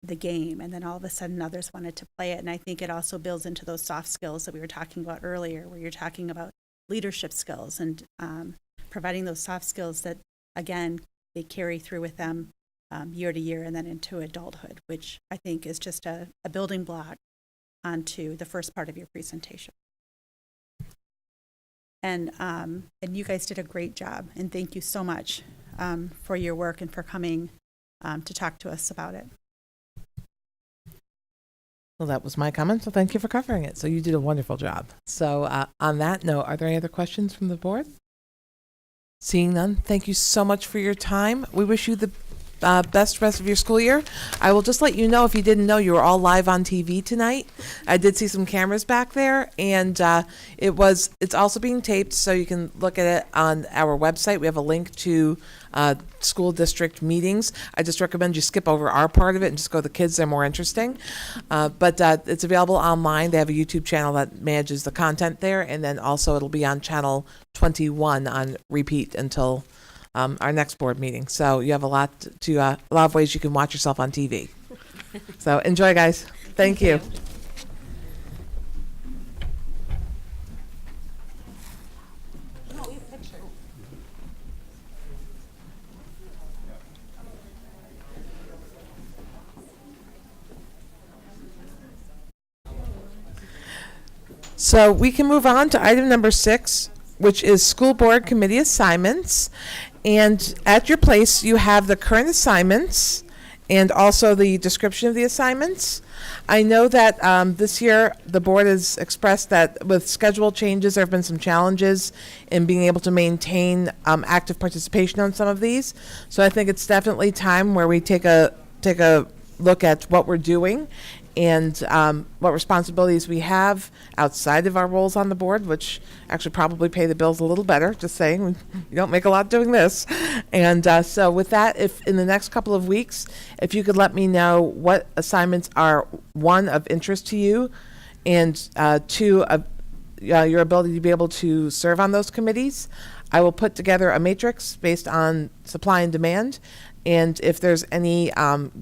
the game, and then all of a sudden others wanted to play it. And I think it also builds into those soft skills that we were talking about earlier, where you're talking about leadership skills and providing those soft skills that, again, they carry through with them year to year and then into adulthood, which I think is just a building block onto the first part of your presentation. And you guys did a great job, and thank you so much for your work and for coming to talk to us about it. Well, that was my comment, so thank you for covering it. So you did a wonderful job. So on that note, are there any other questions from the board? Seeing none, thank you so much for your time. We wish you the best rest of your school year. I will just let you know, if you didn't know, you were all live on TV tonight. I did see some cameras back there, and it's also being taped, so you can look at it on our website. We have a link to school district meetings. I just recommend you skip over our part of it and just go to the kids. They're more interesting. But it's available online. They have a YouTube channel that manages the content there, and then also it'll be on channel 21 on repeat until our next board meeting. So you have a lot of ways you can watch yourself on TV. So enjoy, guys. Thank you. So we can move on to item number 6, which is school board committee assignments. And at your place, you have the current assignments and also the description of the assignments. I know that this year the board has expressed that with schedule changes, there have been some challenges in being able to maintain active participation on some of these. So I think it's definitely time where we take a look at what we're doing and what responsibilities we have outside of our roles on the board, which actually probably pay the bills a little better, just saying. You don't make a lot doing this. And so with that, if in the next couple of weeks, if you could let me know what assignments are, 1, of interest to you, and 2, of your ability to be able to serve on those committees, I will put together a matrix based on supply and demand. And if there's any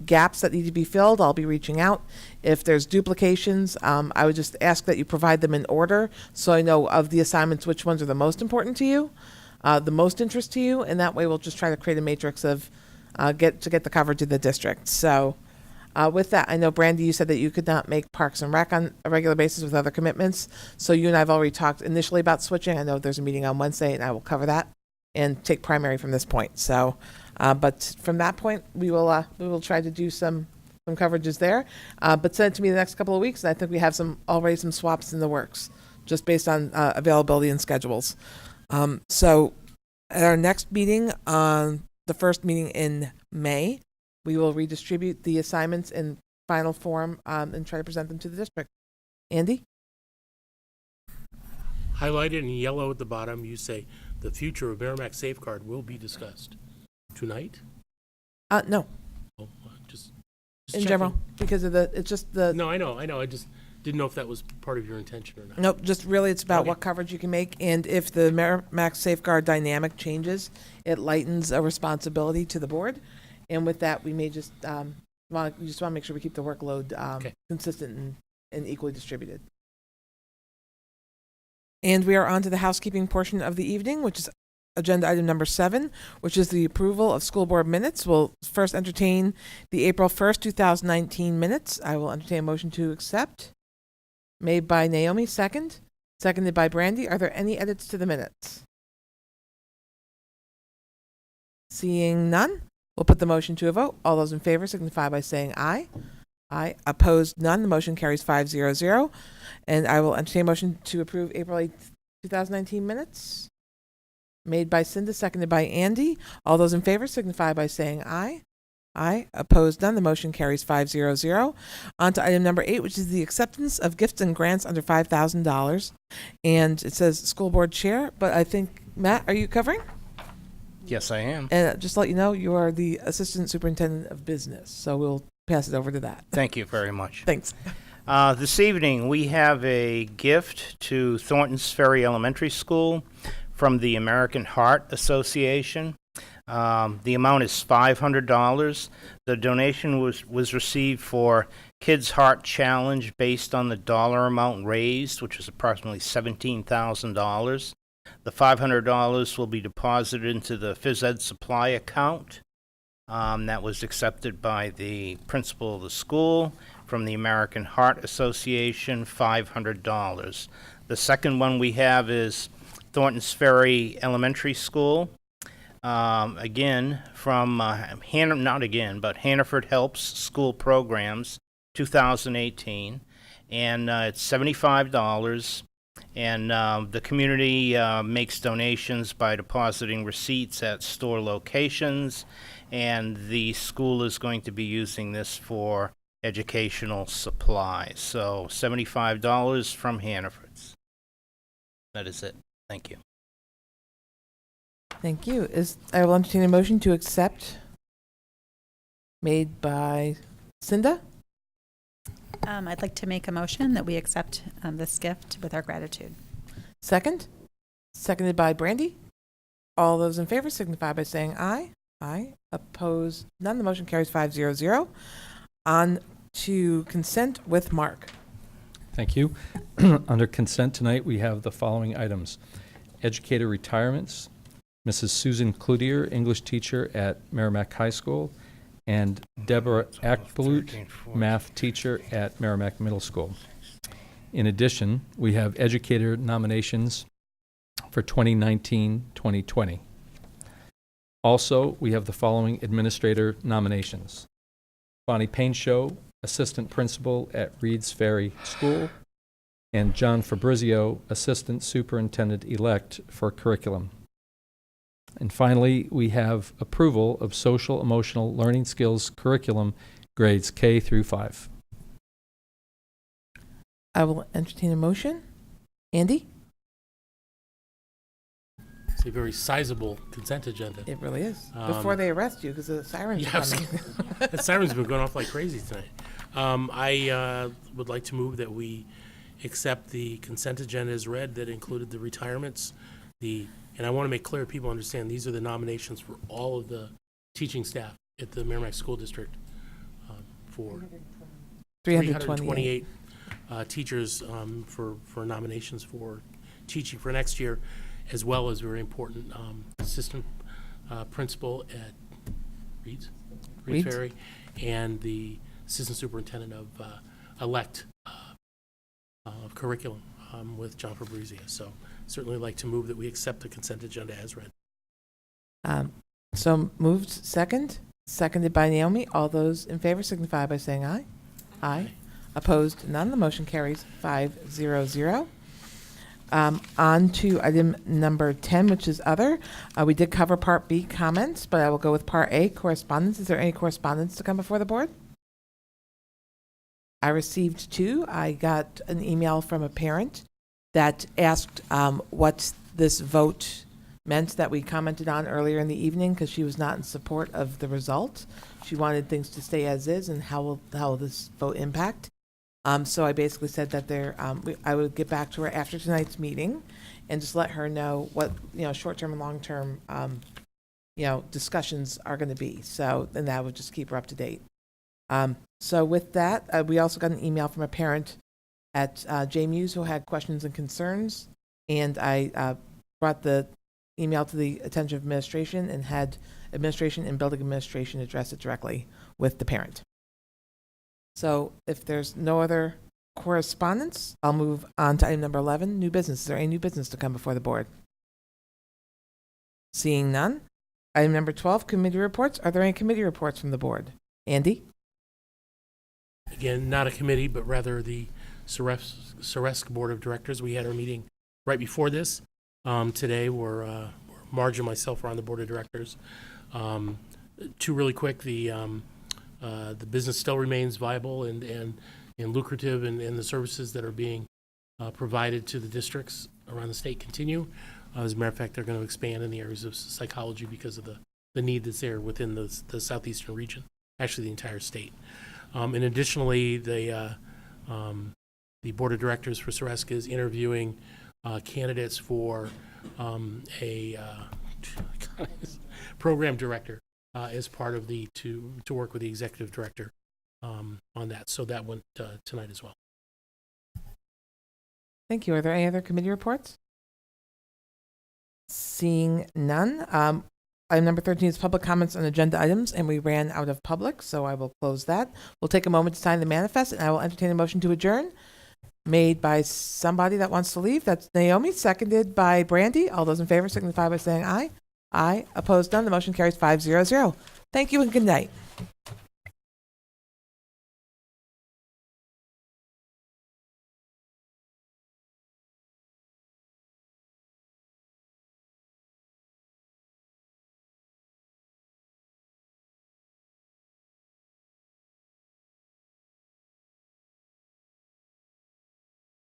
gaps that need to be filled, I'll be reaching out. If there's duplications, I would just ask that you provide them in order so I know of the assignments which ones are the most important to you, the most interest to you, and that way we'll just try to create a matrix of get the coverage of the district. So with that, I know, Brandy, you said that you could not make Parks and Rec on a regular basis with other commitments. So you and I have already talked initially about switching. I know there's a meeting on Wednesday, and I will cover that and take primary from this point. So. But from that point, we will try to do some coverages there. But send it to me the next couple of weeks, and I think we have already some swaps in the works, just based on availability and schedules. So at our next meeting, the first meeting in May, we will redistribute the assignments in final form and try to present them to the district. Andy? Highlighted in yellow at the bottom, you say the future of Merrimack Safeguard will be discussed. Tonight? No. Oh, just In checking. general, because of it's just the. No, I know. I just didn't know if that was part of your intention or not. Nope, just really it's about Okay. what coverage you can make, and if the Merrimack Safeguard dynamic changes, it lightens a responsibility to the board. And with that, we may just want to make sure we keep the workload consistent and equally distributed. And we are on to the housekeeping portion of the evening, which is agenda item number 7, which is the approval of school board minutes. We'll first entertain the April 1st, 2019 minutes. I will entertain a motion to accept. Made by Naomi, seconded by Brandy. Are there any edits to the minutes? Seeing none, we'll put the motion to a vote. All those in favor signify by saying aye. Aye. Opposed, none. The motion carries 5-0-0. And I will entertain a motion to approve April 8th, 2019 minutes. Made by Cinda, seconded by Andy. All those in favor signify by saying aye. Aye. Opposed, none. The motion carries 5-0-0. On to item number 8, which is the acceptance of gifts and grants under $5,000. And it says school board chair, but I think, Matt, are you covering? Yes, I am. And just to let you know, you are the assistant superintendent of business, so we'll pass it over to that. Thank you very much. Thanks. This evening, we have a gift to Thorntons Ferry Elementary School from the American Heart Association. The amount is $500. The donation was received for Kids Heart Challenge based on the dollar amount raised, which was approximately $17,000. The $500 will be deposited into the phys ed supply account. That was accepted by the principal of the school. From the American Heart Association, $500. The second one we have is Thorntons Ferry Elementary School. Again, from Hannaford Helps School Programs, 2018. And it's $75. And the community makes donations by depositing receipts at store locations. And the school is going to be using this for educational supplies. So $75 from Hannaford's. That is it. Thank you. Thank you. I will entertain a motion to accept, made by Cinda. I'd like to make a motion that we accept this gift with our gratitude. Second? Seconded by Brandy. All those in favor signify by saying aye. Aye. Opposed, none. The motion carries 5-0-0. On to consent with Mark. Thank you. Under consent tonight, we have the following items. Educator retirements, Mrs. Susan Cloutier, English teacher at Merrimack High School, and Deborah Ackblut, math teacher at Merrimack Middle School. In addition, we have educator nominations for 2019-2020. Also, we have the following administrator nominations. Bonnie Painshow, assistant principal at Reed's Ferry School, and John Fabrizio, assistant superintendent-elect for curriculum. And finally, we have approval of social emotional learning skills curriculum grades K through 5. I will entertain a motion. Andy? It's a very sizable consent agenda. It really is. Before they arrest you, because the sirens are coming. The sirens have been going off like crazy tonight. I would like to move that we accept the consent agenda as read that included the retirements, and I want to make clear, people understand, these are the nominations for all of the teaching staff at the Merrimack School District for 328 teachers for nominations for teaching for next year, as well as very important assistant principal at Reed's Ferry, and the assistant superintendent of elect of curriculum with John Fabrizio. So certainly like to move that we accept the consent agenda as read. So moved. Seconded by Naomi. All those in favor signify by saying aye. Aye. Opposed, none. The motion carries 5-0-0. On to item number 10, which is other. We did cover Part B, comments, but I will go with Part A, correspondence. Is there any correspondence to come before the board? I received 2. I got an email from a parent that asked what this vote meant that we commented on earlier in the evening, because she was not in support of the result. She wanted things to stay as is, and how will this vote impact. So I basically said that I would get back to her after tonight's meeting and just let her know what, short-term and long-term, discussions are going to be. So then that would just keep her up to date. So with that, we also got an email from a parent at J Muse who had questions and concerns, and I brought the email to the attention of administration and had administration and building administration address it directly with the parent. So if there's no other correspondence, I'll move on to item number 11, new business. Is there any new business to come before the board? Seeing none, Item number 12, committee reports. Are there any committee reports from the board? Andy? Again, not a committee, but rather the Ceresc Board of Directors. We had our meeting right before this. Today, Marge and myself are on the Board of Directors. Two really quick, the business still remains viable and lucrative, and the services that are being provided to the districts around the state continue. As a matter of fact, they're going to expand in the areas of psychology because of the need that's there within the southeastern region, actually the entire state. And additionally, the Board of Directors for Ceresc is interviewing candidates for a program director as part of to work with the executive director on that. So that went tonight as well. Thank you. Are there any other committee reports? Seeing none. Item number 13 is public comments on agenda items, and we ran out of public, so I will close that. We'll take a moment to sign the manifest, and I will entertain a motion to adjourn. Made by somebody that wants to leave. That's Naomi, seconded by Brandy. All those in favor signify by saying aye. Aye. Opposed, none. The motion carries 5-0-0. Thank you and good night.